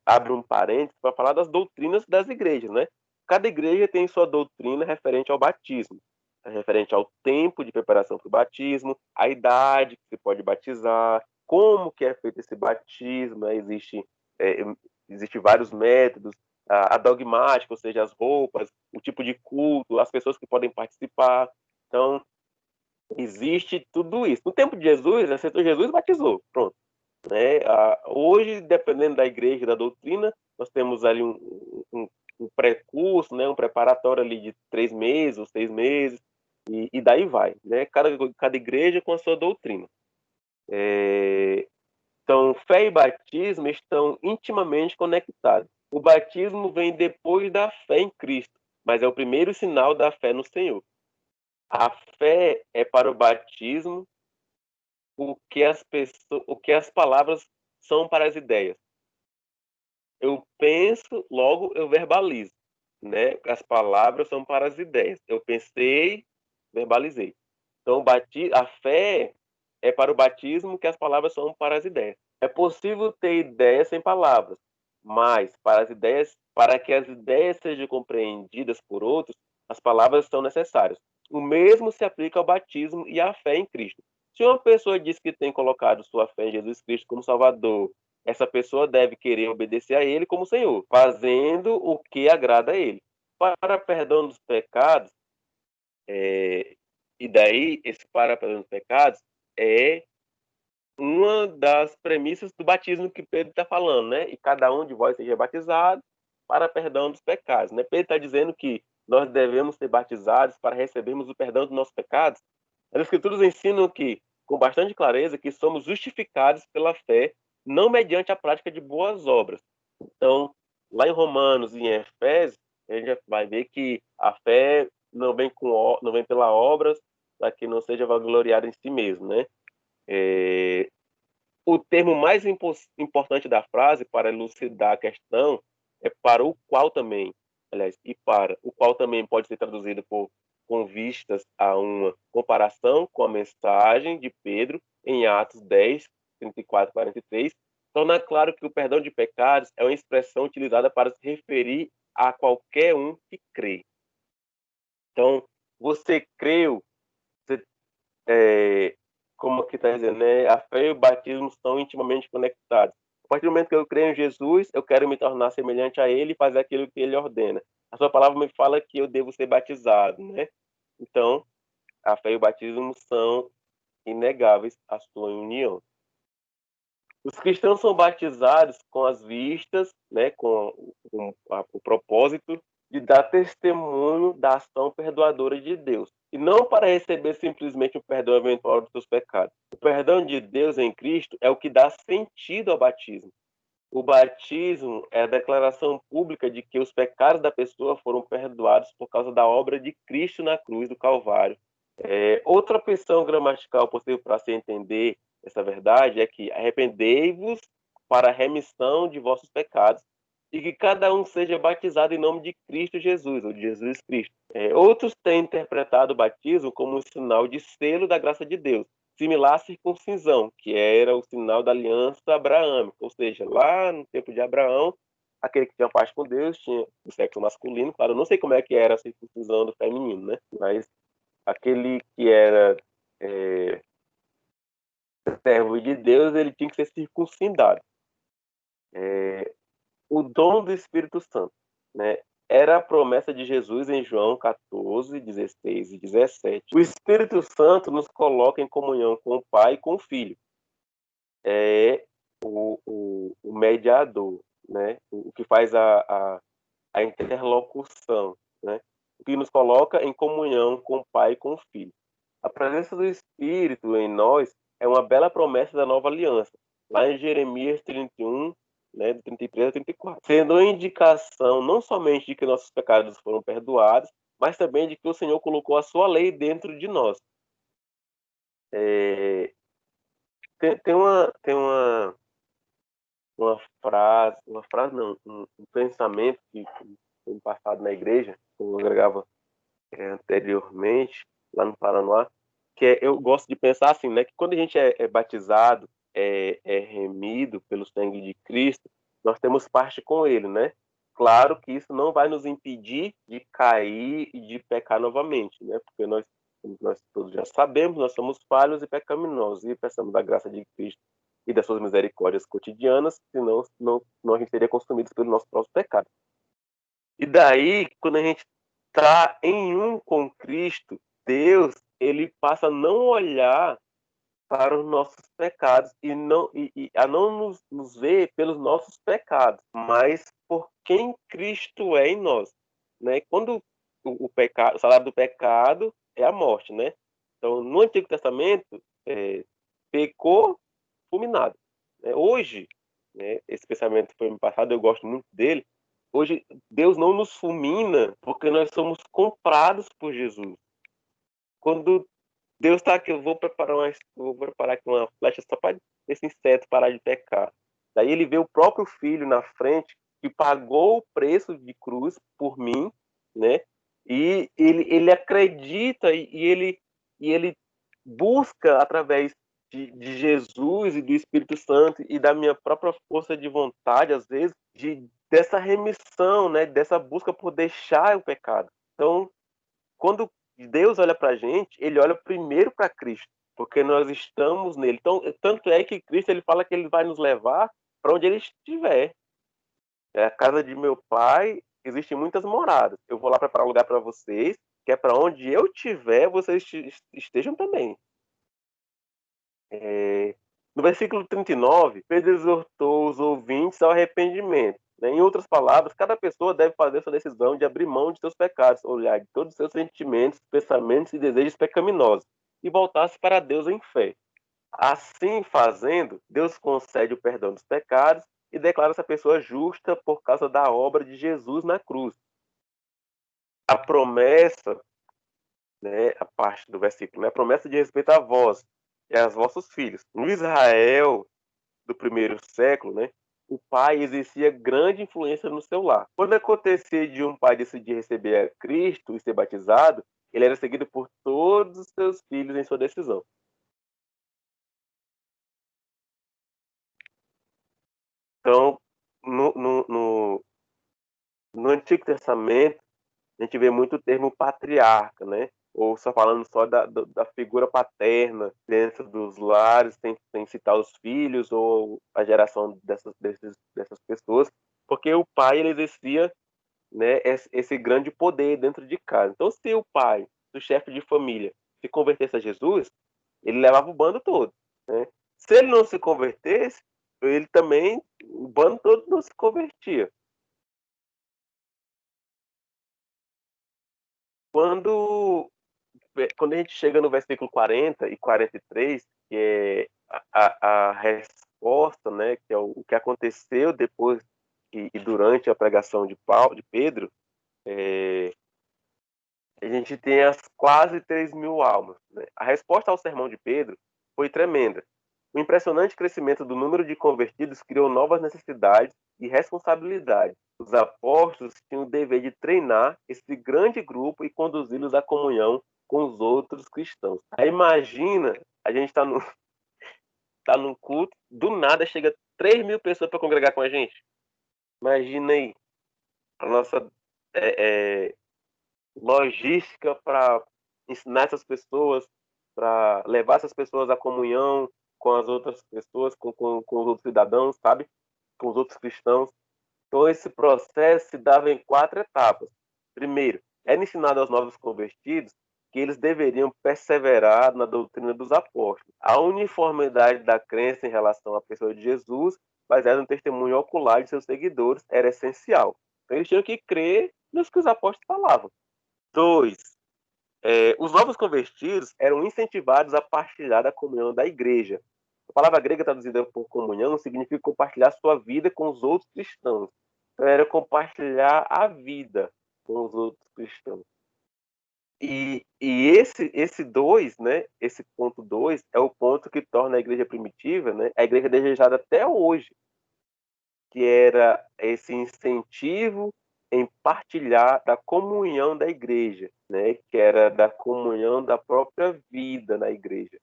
abre um parênteses para falar das doutrinas das igrejas, né? Cada igreja tem sua doutrina referente ao batismo, referente ao tempo de preparação para o batismo, a idade que se pode batizar, como que é feito esse batismo, né? Existe vários métodos, a dogmática, ou seja, as roupas, o tipo de culto, as pessoas que podem participar. Então, existe tudo isso. No tempo de Jesus, aceitou Jesus, batizou, pronto. Né? Hoje, dependendo da igreja, da doutrina, nós temos ali um pré-curso, né? Um preparatório ali de 3 meses ou 6 meses, e daí vai. Né? Cada igreja com a sua doutrina. Então, fé e batismo estão intimamente conectados. O batismo vem depois da fé em Cristo, mas é o primeiro sinal da fé no Senhor. A fé é para o batismo o que as palavras são para as ideias. Eu penso, logo eu verbalizo, né? As palavras são para as ideias. Eu pensei, verbalizei. Então, a fé é para o batismo que as palavras são para as ideias. É possível ter ideias sem palavras, mas para que as ideias sejam compreendidas por outros, as palavras são necessárias. O mesmo se aplica ao batismo e à fé em Cristo. Se uma pessoa diz que tem colocado sua fé em Jesus Cristo como Salvador, essa pessoa deve querer obedecer a Ele como Senhor, fazendo o que agrada a Ele. Para perdão dos pecados, e daí esse para perdão dos pecados é uma das premissas do batismo que Pedro está falando, né? E cada um de vós seja batizado para perdão dos pecados, né? Pedro está dizendo que nós devemos ser batizados para recebermos o perdão dos nossos pecados. As Escrituras ensinam que, com bastante clareza, que somos justificados pela fé, não mediante a prática de boas obras. Então, lá em Romanos e em Efésios, a gente vai ver que a fé não vem pela obras, para que não seja vangloriado em si mesmo, né? O termo mais importante da frase para elucidar a questão é para o qual também, aliás, e para o qual também pode ser traduzido por com vistas a uma comparação com a mensagem de Pedro em Atos 10, 34 e 43, torna claro que o perdão de pecados é uma expressão utilizada para se referir a qualquer um que crê. Então, você creu, você, como aqui está dizendo, né? A fé e o batismo estão intimamente conectados. A partir do momento que eu creio em Jesus, eu quero me tornar semelhante a Ele e fazer aquilo que Ele ordena. A sua palavra me fala que eu devo ser batizado, né? Então, a fé e o batismo são inegáveis à sua união. Os cristãos são batizados com as vistas, né, com o propósito de dar testemunho da ação perdoadora de Deus, e não para receber simplesmente o perdão eventual dos seus pecados. O perdão de Deus em Cristo é o que dá sentido ao batismo. O batismo é a declaração pública de que os pecados da pessoa foram perdoados por causa da obra de Cristo na cruz do Calvário. Outra opção gramatical possível para se entender essa verdade é que arrependei-vos para a remissão de vossos pecados e que cada um seja batizado em nome de Cristo Jesus, ou de Jesus Cristo. Outros têm interpretado o batismo como um sinal de selo da graça de Deus, similar à circuncisão, que era o sinal da aliança abraâmica, ou seja, lá no tempo de Abraão, aquele que tinha parte com Deus tinha o sexo masculino, claro, eu não sei como é que era a circuncisão do feminino, né? Mas aquele que era servo de Deus, ele tinha que ser circuncidado. O dom do Espírito Santo, né? Era a promessa de Jesus em João 14, 16 e 17. O Espírito Santo nos coloca em comunhão com o Pai e com o Filho. É o mediador, né? O que faz a interlocução, né? O que nos coloca em comunhão com o Pai e com o Filho. A presença do Espírito em nós é uma bela promessa da nova aliança. Lá em Jeremias 31, né, de 33 a 34. Sendo uma indicação não somente de que nossos pecados foram perdoados, mas também de que o Senhor colocou a sua lei dentro de nós. Uma frase não, um pensamento que foi passado na igreja, como eu agregava anteriormente, lá no Paraná, que eu gosto de pensar assim, né, que quando a gente é batizado, é remido pelo sangue de Cristo, nós temos parte com ele, né? Claro que isso não vai nos impedir de cair e de pecar novamente, né? Porque nós todos já sabemos, nós somos falhos e pecaminosos e precisamos da graça de Cristo e das suas misericórdias cotidianas, senão a gente seria consumidos pelo nosso próprio pecado. E daí, quando a gente está em um com Cristo, Deus, ele passa a não olhar para os nossos pecados a não nos ver pelos nossos pecados, mas por quem Cristo é em nós, né? Quando o salário do pecado é a morte, né? Então, no Antigo Testamento, pecou, fulminado. Hoje, né, esse pensamento foi me passado, eu gosto muito dele. Hoje, Deus não nos fulmina porque nós somos comprados por Jesus. Quando Deus está aqui, vou preparar aqui uma flecha só para esse inseto parar de pecar. Daí ele vê o próprio filho na frente que pagou o preço de cruz por mim, né? E ele acredita e ele busca através de Jesus e do Espírito Santo e da minha própria força de vontade, às vezes, dessa remissão, né? Dessa busca por deixar o pecado. Então, quando Deus olha para a gente, ele olha primeiro para Cristo, porque nós estamos nele. Então, tanto é que Cristo ele fala que ele vai nos levar para onde ele estiver. A casa de meu pai existem muitas moradas. Eu vou lá preparar um lugar para vocês, que é para onde eu estiver, vocês estejam também. No versículo 39, Pedro exortou os ouvintes ao arrependimento. Em outras palavras, cada pessoa deve fazer sua decisão de abrir mão de seus pecados, olhar de todos os seus sentimentos, pensamentos e desejos pecaminosos e voltar-se para Deus em fé. Assim fazendo, Deus concede o perdão dos pecados e declara essa pessoa justa por causa da obra de Jesus na cruz. A promessa, né, a parte do versículo, né, a promessa de respeito a vós e aos vossos filhos. No Israel do primeiro século, né, o pai exercia grande influência no seu lar. Quando acontecia de um pai decidir receber a Cristo e ser batizado, ele era seguido por todos os seus filhos em sua decisão. Então, no Antigo Testamento, a gente vê muito o termo patriarca, né? Ou só falando só da figura paterna dentro dos lares, sem citar os filhos ou a geração dessas pessoas, porque o pai ele exercia, né, esse grande poder dentro de casa. Então, se o pai, o chefe de família, se convertesse a Jesus, ele levava o bando todo, né? Se ele não se convertesse, ele também, o bando todo não se convertia. Quando quando a gente chega no versículo 40 e 43, que é a resposta, né, que é o que aconteceu depois e durante a pregação de Pedro, a gente tem as quase 3.000 almas. Né? A resposta ao sermão de Pedro foi tremenda. O impressionante crescimento do número de convertidos criou novas necessidades e responsabilidades. Os apóstolos tinham o dever de treinar esse grande grupo e conduzi-los à comunhão com os outros cristãos. Aí imagina, a gente tá num culto, do nada chega 3.000 pessoas para congregar com a gente. Imagina aí a nossa logística para ensinar essas pessoas, para levar essas pessoas à comunhão com as outras pessoas, com os outros cidadãos, sabe? Com os outros cristãos. Então, esse processo se dava em 4 etapas. Primeiro, era ensinado aos novos convertidos que eles deveriam perseverar na doutrina dos apóstolos. A uniformidade da crença em relação à pessoa de Jesus, baseada no testemunho ocular de seus seguidores, era essencial. Então, eles tinham que crer nos que os apóstolos falavam. 2. Os novos convertidos eram incentivados a partilhar da comunhão da igreja. A palavra grega traduzida por comunhão significa compartilhar sua vida com os outros cristãos. Então, era compartilhar a vida com os outros cristãos. E esse 2, né, esse ponto 2, é o ponto que torna a igreja primitiva, né, a igreja desejada até hoje, que era esse incentivo em partilhar da comunhão da igreja, né, que era da comunhão da própria vida na igreja.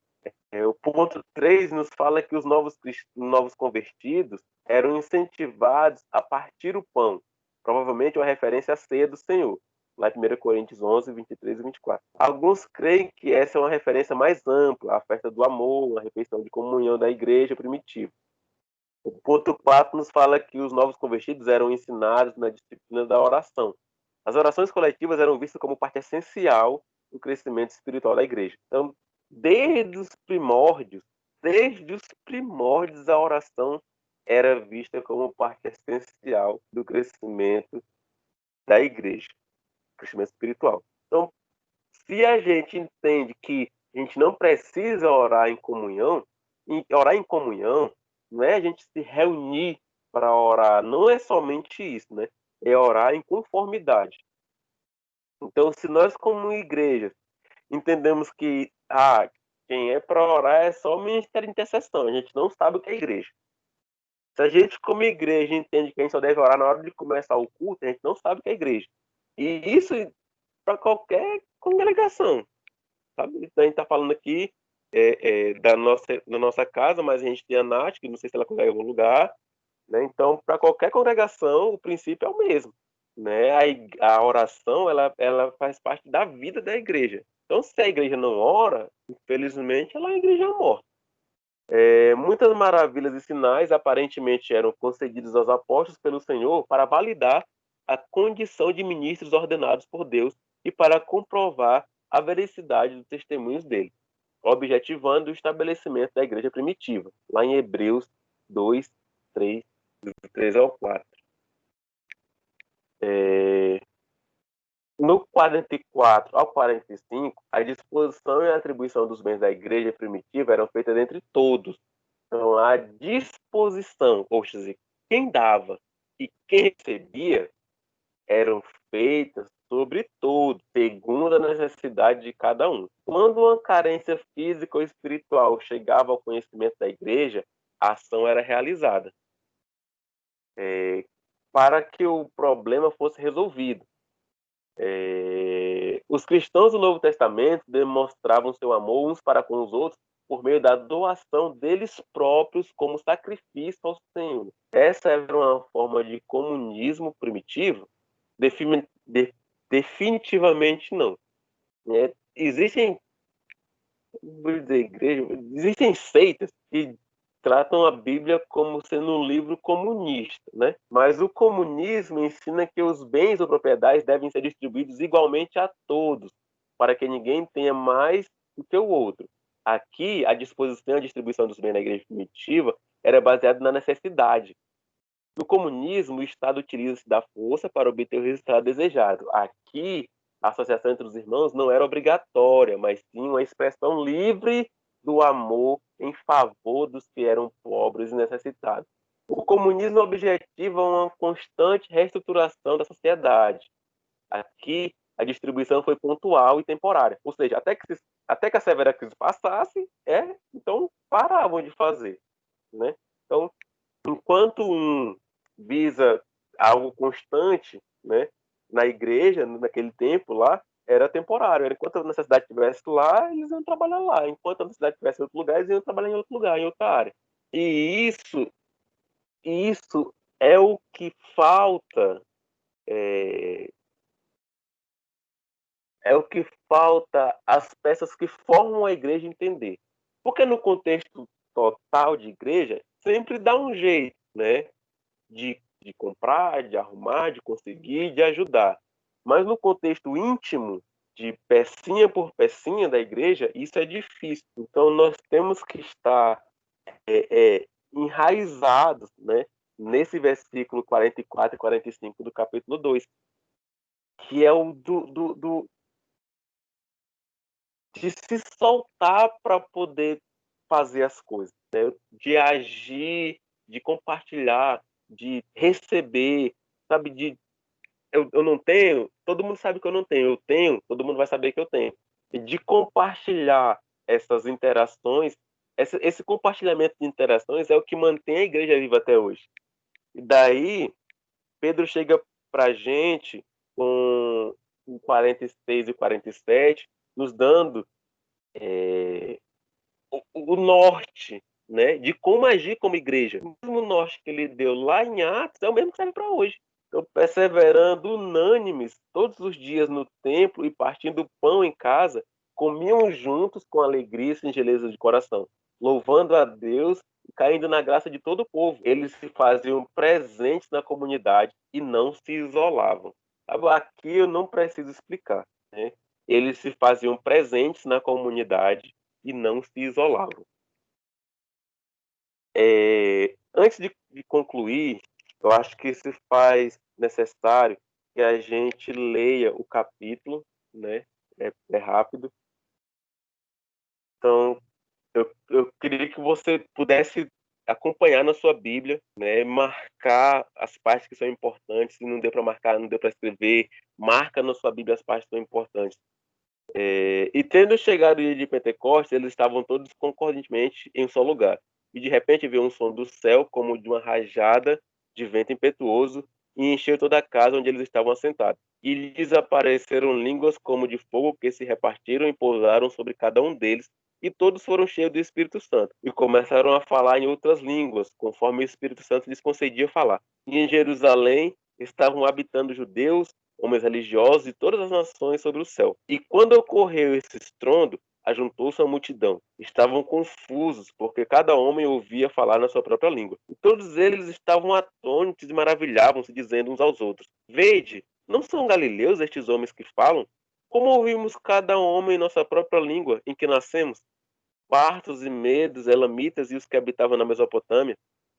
O ponto 3 nos fala que os novos convertidos eram incentivados a partir o pão, provavelmente uma referência à ceia do Senhor, lá em 1 Coríntios 11, 23 e 24. Alguns creem que essa é uma referência mais ampla, a festa do amor, a refeição de comunhão da igreja primitiva. O ponto 4 nos fala que os novos convertidos eram ensinados na disciplina da oração. As orações coletivas eram vistas como parte essencial do crescimento espiritual da igreja. Então, desde os primórdios, a oração era vista como parte essencial do crescimento da igreja, crescimento espiritual. Então, se a gente entende que a gente não precisa orar em comunhão, não é a gente se reunir para orar, não é somente isso, né? É orar em conformidade. Então, se nós como igreja entendemos que quem é para orar é só o ministério de intercessão, a gente não sabe o que é igreja. Se a gente como igreja entende que a gente só deve orar na hora de começar o culto, a gente não sabe o que é igreja. E isso para qualquer congregação. Sabe? Então, a gente está falando aqui da nossa casa, mas a gente tem a Nath, que não sei se ela congrega em algum lugar, né? Então, para qualquer congregação, o princípio é o mesmo, né? A oração, ela faz parte da vida da igreja. Então, se a igreja não ora, infelizmente, ela é uma igreja morta. Muitas maravilhas e sinais aparentemente eram concedidos aos apóstolos pelo Senhor para validar a condição de ministros ordenados por Deus e para comprovar a veracidade dos testemunhos dele, objetivando o estabelecimento da igreja primitiva, lá em Hebreus 2, 3, do 3 ao 4. No 44 ao 45, a disposição e a atribuição dos bens da igreja primitiva eram feitas entre todos. Então, a disposição, ou seja, quem dava e quem recebia, eram feitas sobre tudo, segundo a necessidade de cada um. Quando uma carência física ou espiritual chegava ao conhecimento da igreja, a ação era realizada para que o problema fosse resolvido. Os cristãos do Novo Testamento demonstravam seu amor uns para com os outros por meio da doação deles próprios como sacrifício ao Senhor. Essa era uma forma de comunismo primitivo? Definitivamente não. Existem, vou dizer, existem seitas que tratam a Bíblia como sendo um livro comunista, né? Mas o comunismo ensina que os bens ou propriedades devem ser distribuídos igualmente a todos, para que ninguém tenha mais do que o outro. Aqui, a disposição e a distribuição dos bens na igreja primitiva era baseada na necessidade. No comunismo, o Estado utiliza-se da força para obter o resultado desejado. Aqui, a associação entre os irmãos não era obrigatória, mas sim uma expressão livre do amor em favor dos que eram pobres e necessitados. O comunismo objetiva uma constante reestruturação da sociedade. Aqui, a distribuição foi pontual e temporária. Ou seja, até que a severa crise passasse, então paravam de fazer, né? Então, enquanto um visa algo constante, né, na igreja, naquele tempo lá, era temporário. Enquanto a necessidade estivesse lá, eles iam trabalhar lá. Enquanto a necessidade estivesse em outro lugar, eles iam trabalhar em outro lugar, em outra área. E isso é o que falta é o que falta as peças que formam a igreja entender. Porque no contexto total de igreja, sempre dá um jeito, né? De comprar, de arrumar, de conseguir, de ajudar. Mas no contexto íntimo, de pecinha por pecinha da igreja, isso é difícil. Então nós temos que estar enraizados, né? Nesse versículo 44 e 45 do capítulo 2, que é o de se soltar para poder fazer as coisas, né? De agir, de compartilhar, de receber, sabe? Eu não tenho, todo mundo sabe que eu não tenho. Eu tenho, todo mundo vai saber que eu tenho. E de compartilhar essas interações, esse compartilhamento de interações é o que mantém a igreja viva até hoje. E daí, Pedro chega para a gente com o 46 e 47, nos dando o norte, né, de como agir como igreja. O mesmo norte que ele deu lá em Atos é o mesmo que serve para hoje. Então, perseverando unânimes todos os dias no templo e partindo pão em casa, comiam juntos com alegria e singeleza de coração, louvando a Deus e caindo na graça de todo o povo. Eles se faziam presentes na comunidade e não se isolavam. Aqui eu não preciso explicar, né? Eles se faziam presentes na comunidade e não se isolavam. Antes de concluir, eu acho que se faz necessário que a gente leia o capítulo, né? É rápido. Então, eu queria que você pudesse acompanhar na sua Bíblia, né? Marcar as partes que são importantes. Se não deu para marcar, não deu para escrever, marca na sua Bíblia as partes que são importantes. E tendo chegado o dia de Pentecostes, eles estavam todos concordantemente em um só lugar. E de repente veio um som do céu, como de uma rajada de vento impetuoso, e encheu toda a casa onde eles estavam assentados. E lhes apareceram línguas como de fogo que se repartiram e pousaram sobre cada um deles, e todos foram cheios do Espírito Santo, e começaram a falar em outras línguas, conforme o Espírito Santo lhes concedia falar. E em Jerusalém estavam habitando judeus, homens religiosos e todas as nações sobre o céu. E quando ocorreu esse estrondo, ajuntou-se a multidão. Estavam confusos, porque cada homem ouvia falar na sua própria língua. E todos eles estavam atônitos e maravilhavam-se, dizendo uns aos outros: Vede, não são galileus estes homens que falam? Como ouvimos cada homem em nossa própria língua em que nascemos? Partos e medos, elamitas e os que habitavam na Mesopotâmia,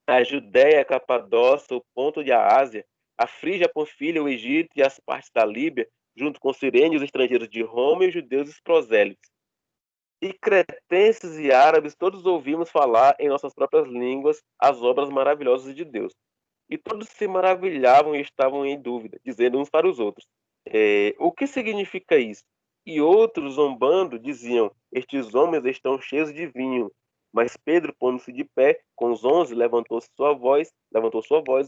a Judéia, a Capadócia, o ponto de Ásia, a Frígia, a Panfilha, o Egito e as partes da Líbia, junto com Cirene, os estrangeiros de Roma e os judeus e os prosélitos. E cretenses e árabes, todos ouvimos falar em nossas próprias línguas as obras maravilhosas de Deus. E todos se maravilhavam e estavam em dúvida, dizendo uns para os outros: o que significa isso? E outros, zombando, diziam: Estes homens estão cheios de vinho. Mas Pedro, pondo-se de pé, com os 11, levantou sua voz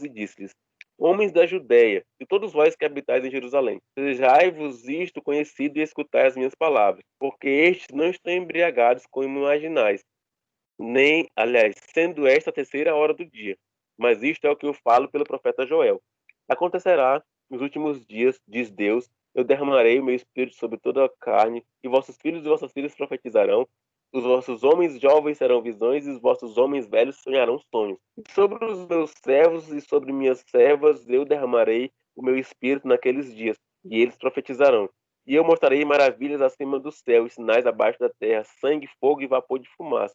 e disse-lhes: Homens da Judéia, e todos vós que habitais em Jerusalém, sejai-vos isto conhecido e escutai as minhas palavras, porque estes não estão embriagados como imaginais, nem, aliás, sendo esta a terceira hora do dia. Mas isto é o que eu falo pelo profeta Joel. Acontecerá nos últimos dias, diz Deus, eu derramarei o meu espírito sobre toda a carne, e vossos filhos e vossas filhas profetizarão, os vossos homens jovens serão visões, e os vossos homens velhos sonharão sonhos. E sobre os meus servos e sobre minhas servas eu derramarei o meu espírito naqueles dias, e eles profetizarão. E eu mostrarei maravilhas acima do céu, e sinais abaixo da terra, sangue, fogo e vapor de fumaça.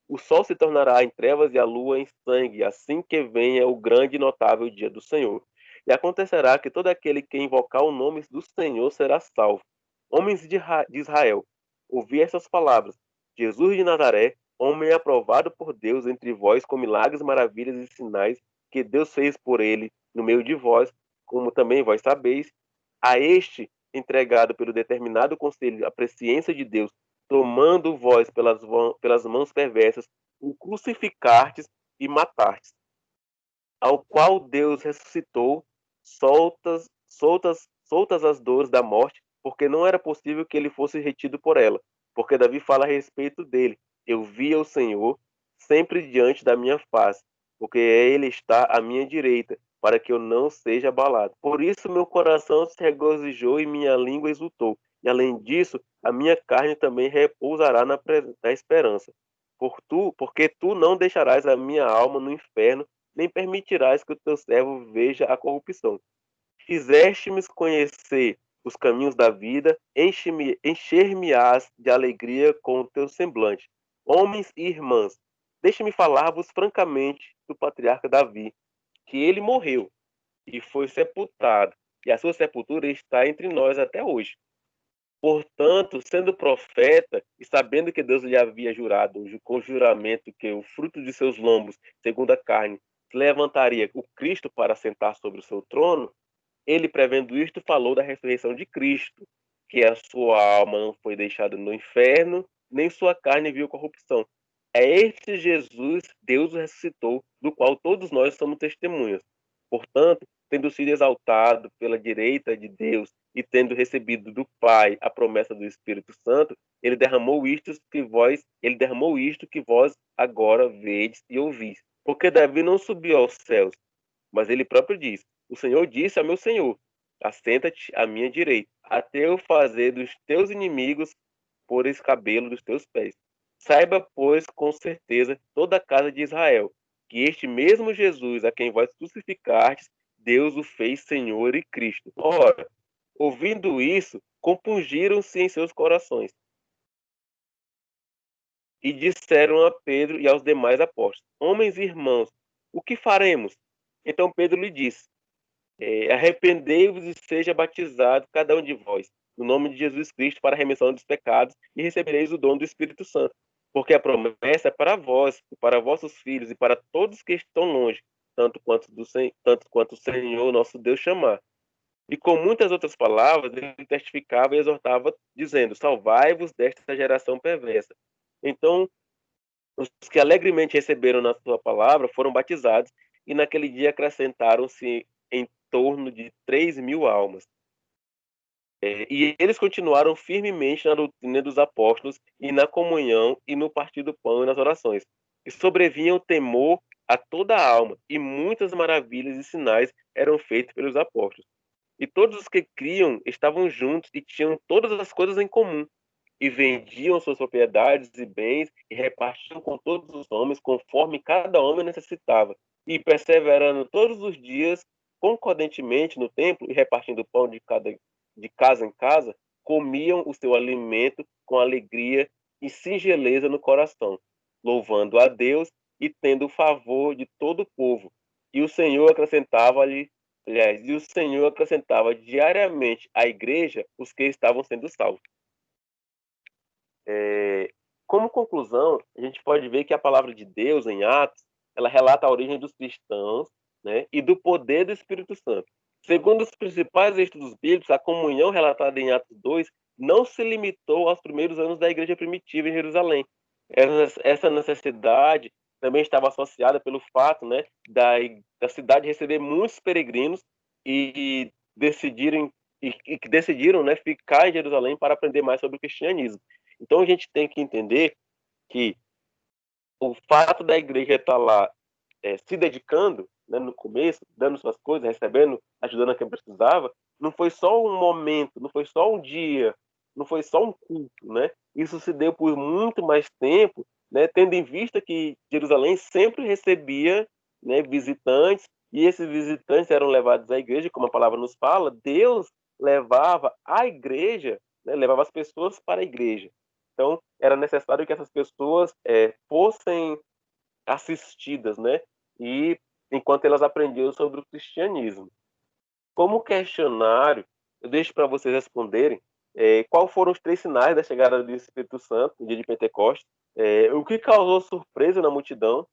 O sol se tornará em trevas e a lua em sangue, assim que venha o grande e notável dia do Senhor. E acontecerá que todo aquele que invocar o nome do Senhor será salvo. Homens de Israel, ouvi essas palavras. Jesus de Nazaré, homem aprovado por Deus entre vós com milagres, maravilhas e sinais que Deus fez por ele no meio de vós, como também vós sabeis, a este entregado pelo determinado conselho a presciência de Deus, tomando vós pelas mãos perversas, o crucificastes e matastes, ao qual Deus ressuscitou, soltas as dores da morte, porque não era possível que ele fosse retido por ela. Porque Davi fala a respeito dele: Eu via o Senhor sempre diante da minha face, porque ele está à minha direita, para que eu não seja abalado. Por isso meu coração se regozijou e minha língua exultou. E além disso, a minha carne também repousará na esperança. Porque tu não deixarás a minha alma no inferno, nem permitirás que o teu servo veja a corrupção. Fizeste-me conhecer os caminhos da vida, encher-me-ás de alegria com o teu semblante. Homens e irmãs, deixe-me falar-vos francamente do patriarca Davi, que ele morreu e foi sepultado, e a sua sepultura está entre nós até hoje. Portanto, sendo profeta e sabendo que Deus lhe havia jurado com juramento que o fruto de seus lombos, segundo a carne, levantaria o Cristo para sentar sobre o seu trono, ele, prevendo isto, falou da ressurreição de Cristo, que a sua alma não foi deixada no inferno, nem sua carne viu corrupção. É este Jesus, Deus o ressuscitou, do qual todos nós somos testemunhas. Portanto, tendo sido exaltado pela direita de Deus e tendo recebido do Pai a promessa do Espírito Santo, ele derramou isto que vós agora vedes e ouvis. Porque Davi não subiu aos céus, mas ele próprio diz: o Senhor disse ao meu Senhor: assenta-te à minha direita, até eu fazer dos teus inimigos por escabelo dos teus pés. Saiba, pois, com certeza, toda a casa de Israel, que este mesmo Jesus, a quem vós crucificastes, Deus o fez Senhor e Cristo. Ora, ouvindo isso, compungiram-se em seus corações e disseram a Pedro e aos demais apóstolos: homens e irmãos, o que faremos? Então Pedro lhe disse: arrependei-vos e seja batizado cada um de vós, no nome de Jesus Cristo, para a remissão dos pecados, e recebereis o dom do Espírito Santo. Porque a promessa é para vós, e para vossos filhos, e para todos que estão longe, tanto quanto o Senhor nosso Deus chamar. E com muitas outras palavras, ele testificava e exortava, dizendo: salvai-vos desta geração perversa. Então, os que alegremente receberam na sua palavra foram batizados, e naquele dia acrescentaram-se em torno de 3.000 almas. E eles continuaram firmemente na doutrina dos apóstolos e na comunhão e no partir do pão e nas orações. E sobrevinha o temor a toda a alma, e muitas maravilhas e sinais eram feitos pelos apóstolos. E todos os que criam estavam juntos e tinham todas as coisas em comum, e vendiam suas propriedades e bens e repartiam com todos os homens conforme cada homem necessitava, e perseverando todos os dias concordantemente no templo e repartindo o pão de casa em casa, comiam o seu alimento com alegria e singeleza no coração, louvando a Deus e tendo o favor de todo o povo. E o Senhor acrescentava-lhe, aliás, e o Senhor acrescentava diariamente à igreja os que estavam sendo salvos. Como conclusão, a gente pode ver que a palavra de Deus em Atos, ela relata a origem dos cristãos, né, e do poder do Espírito Santo. Segundo os principais estudos bíblicos, a comunhão relatada em Atos 2 não se limitou aos primeiros anos da igreja primitiva em Jerusalém. Essa necessidade também estava associada pelo fato, né, da cidade receber muitos peregrinos e que decidiram, né, ficar em Jerusalém para aprender mais sobre o cristianismo. Então a gente tem que entender que o fato da igreja estar lá se dedicando, né, no começo, dando suas coisas, recebendo, ajudando a quem precisava, não foi só um momento, não foi só um dia, não foi só um culto, né? Isso se deu por muito mais tempo, né, tendo em vista que Jerusalém sempre recebia, né, visitantes, e esses visitantes eram levados à igreja, como a palavra nos fala, Deus levava a igreja, né, levava as pessoas para a igreja. Então, era necessário que essas pessoas fossem assistidas, né? E enquanto elas aprendiam sobre o cristianismo. Como questionário, eu deixo para vocês responderem qual foram os 3 sinais da chegada do Espírito Santo no dia de Pentecostes, o que causou surpresa na multidão.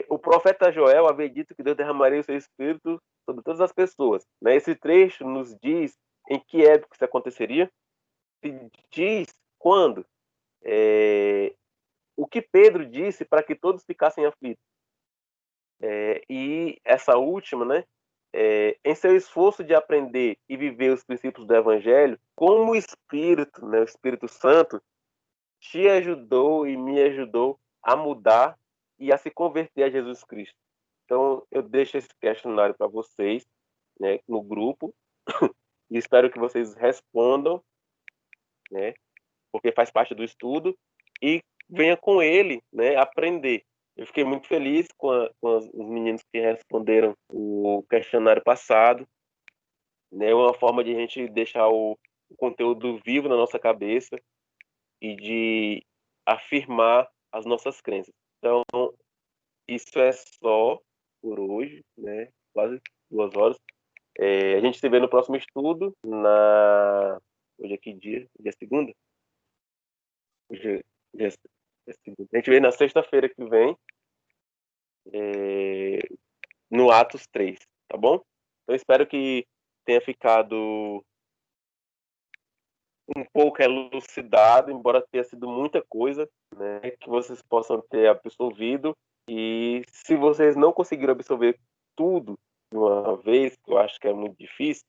O profeta Joel havia dito que Deus derramaria o seu Espírito sobre todas as pessoas. Né? Esse trecho nos diz em que época isso aconteceria, diz quando, o que Pedro disse para que todos ficassem aflitos. E essa última, né, em seu esforço de aprender e viver os princípios do Evangelho, como o Espírito, né, o Espírito Santo, te ajudou e me ajudou a mudar e a se converter a Jesus Cristo. Então, eu deixo esse questionário para vocês, né, no grupo, e espero que vocês respondam, né? Porque faz parte do estudo, e venha com ele, né, aprender. Eu fiquei muito feliz com os meninos que responderam o questionário passado, né? É uma forma de a gente deixar o conteúdo vivo na nossa cabeça e de afirmar as nossas crenças. Então, isso é só por hoje, né? Quase 2 horas. A gente se vê no próximo estudo, hoje é que dia? Dia segunda? Hoje dia segunda. A gente vê na sexta-feira que vem, é, no Atos 3, tá bom? Eu espero que tenha ficado um pouco elucidado, embora tenha sido muita coisa, né, que vocês possam ter absorvido. E se vocês não conseguiram absorver tudo de uma vez, que eu acho que é muito difícil,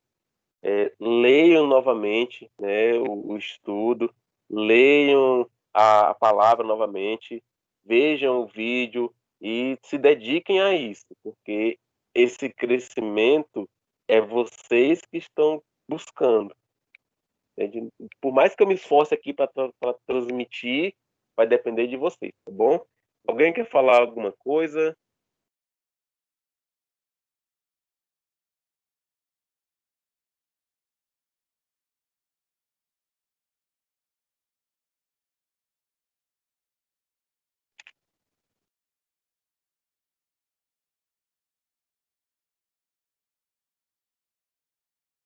leiam novamente, né, o estudo, leiam a palavra novamente, vejam o vídeo e se dediquem a isso, porque esse crescimento é vocês que estão buscando. Entende? Por mais que eu me esforce aqui para transmitir, vai depender de vocês, tá bom? Alguém quer falar alguma coisa?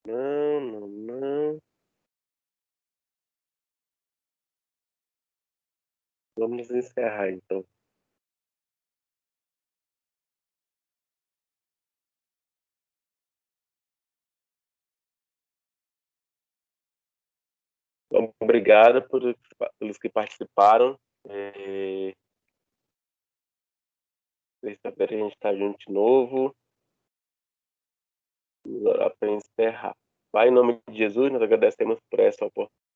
Não, não, não. Vamos encerrar então. Obrigado pelos que participaram. Sexta-feira a gente está junto de novo. Vamos orar para encerrar. Pai, em nome de Jesus, nós agradecemos por essa oportunidade.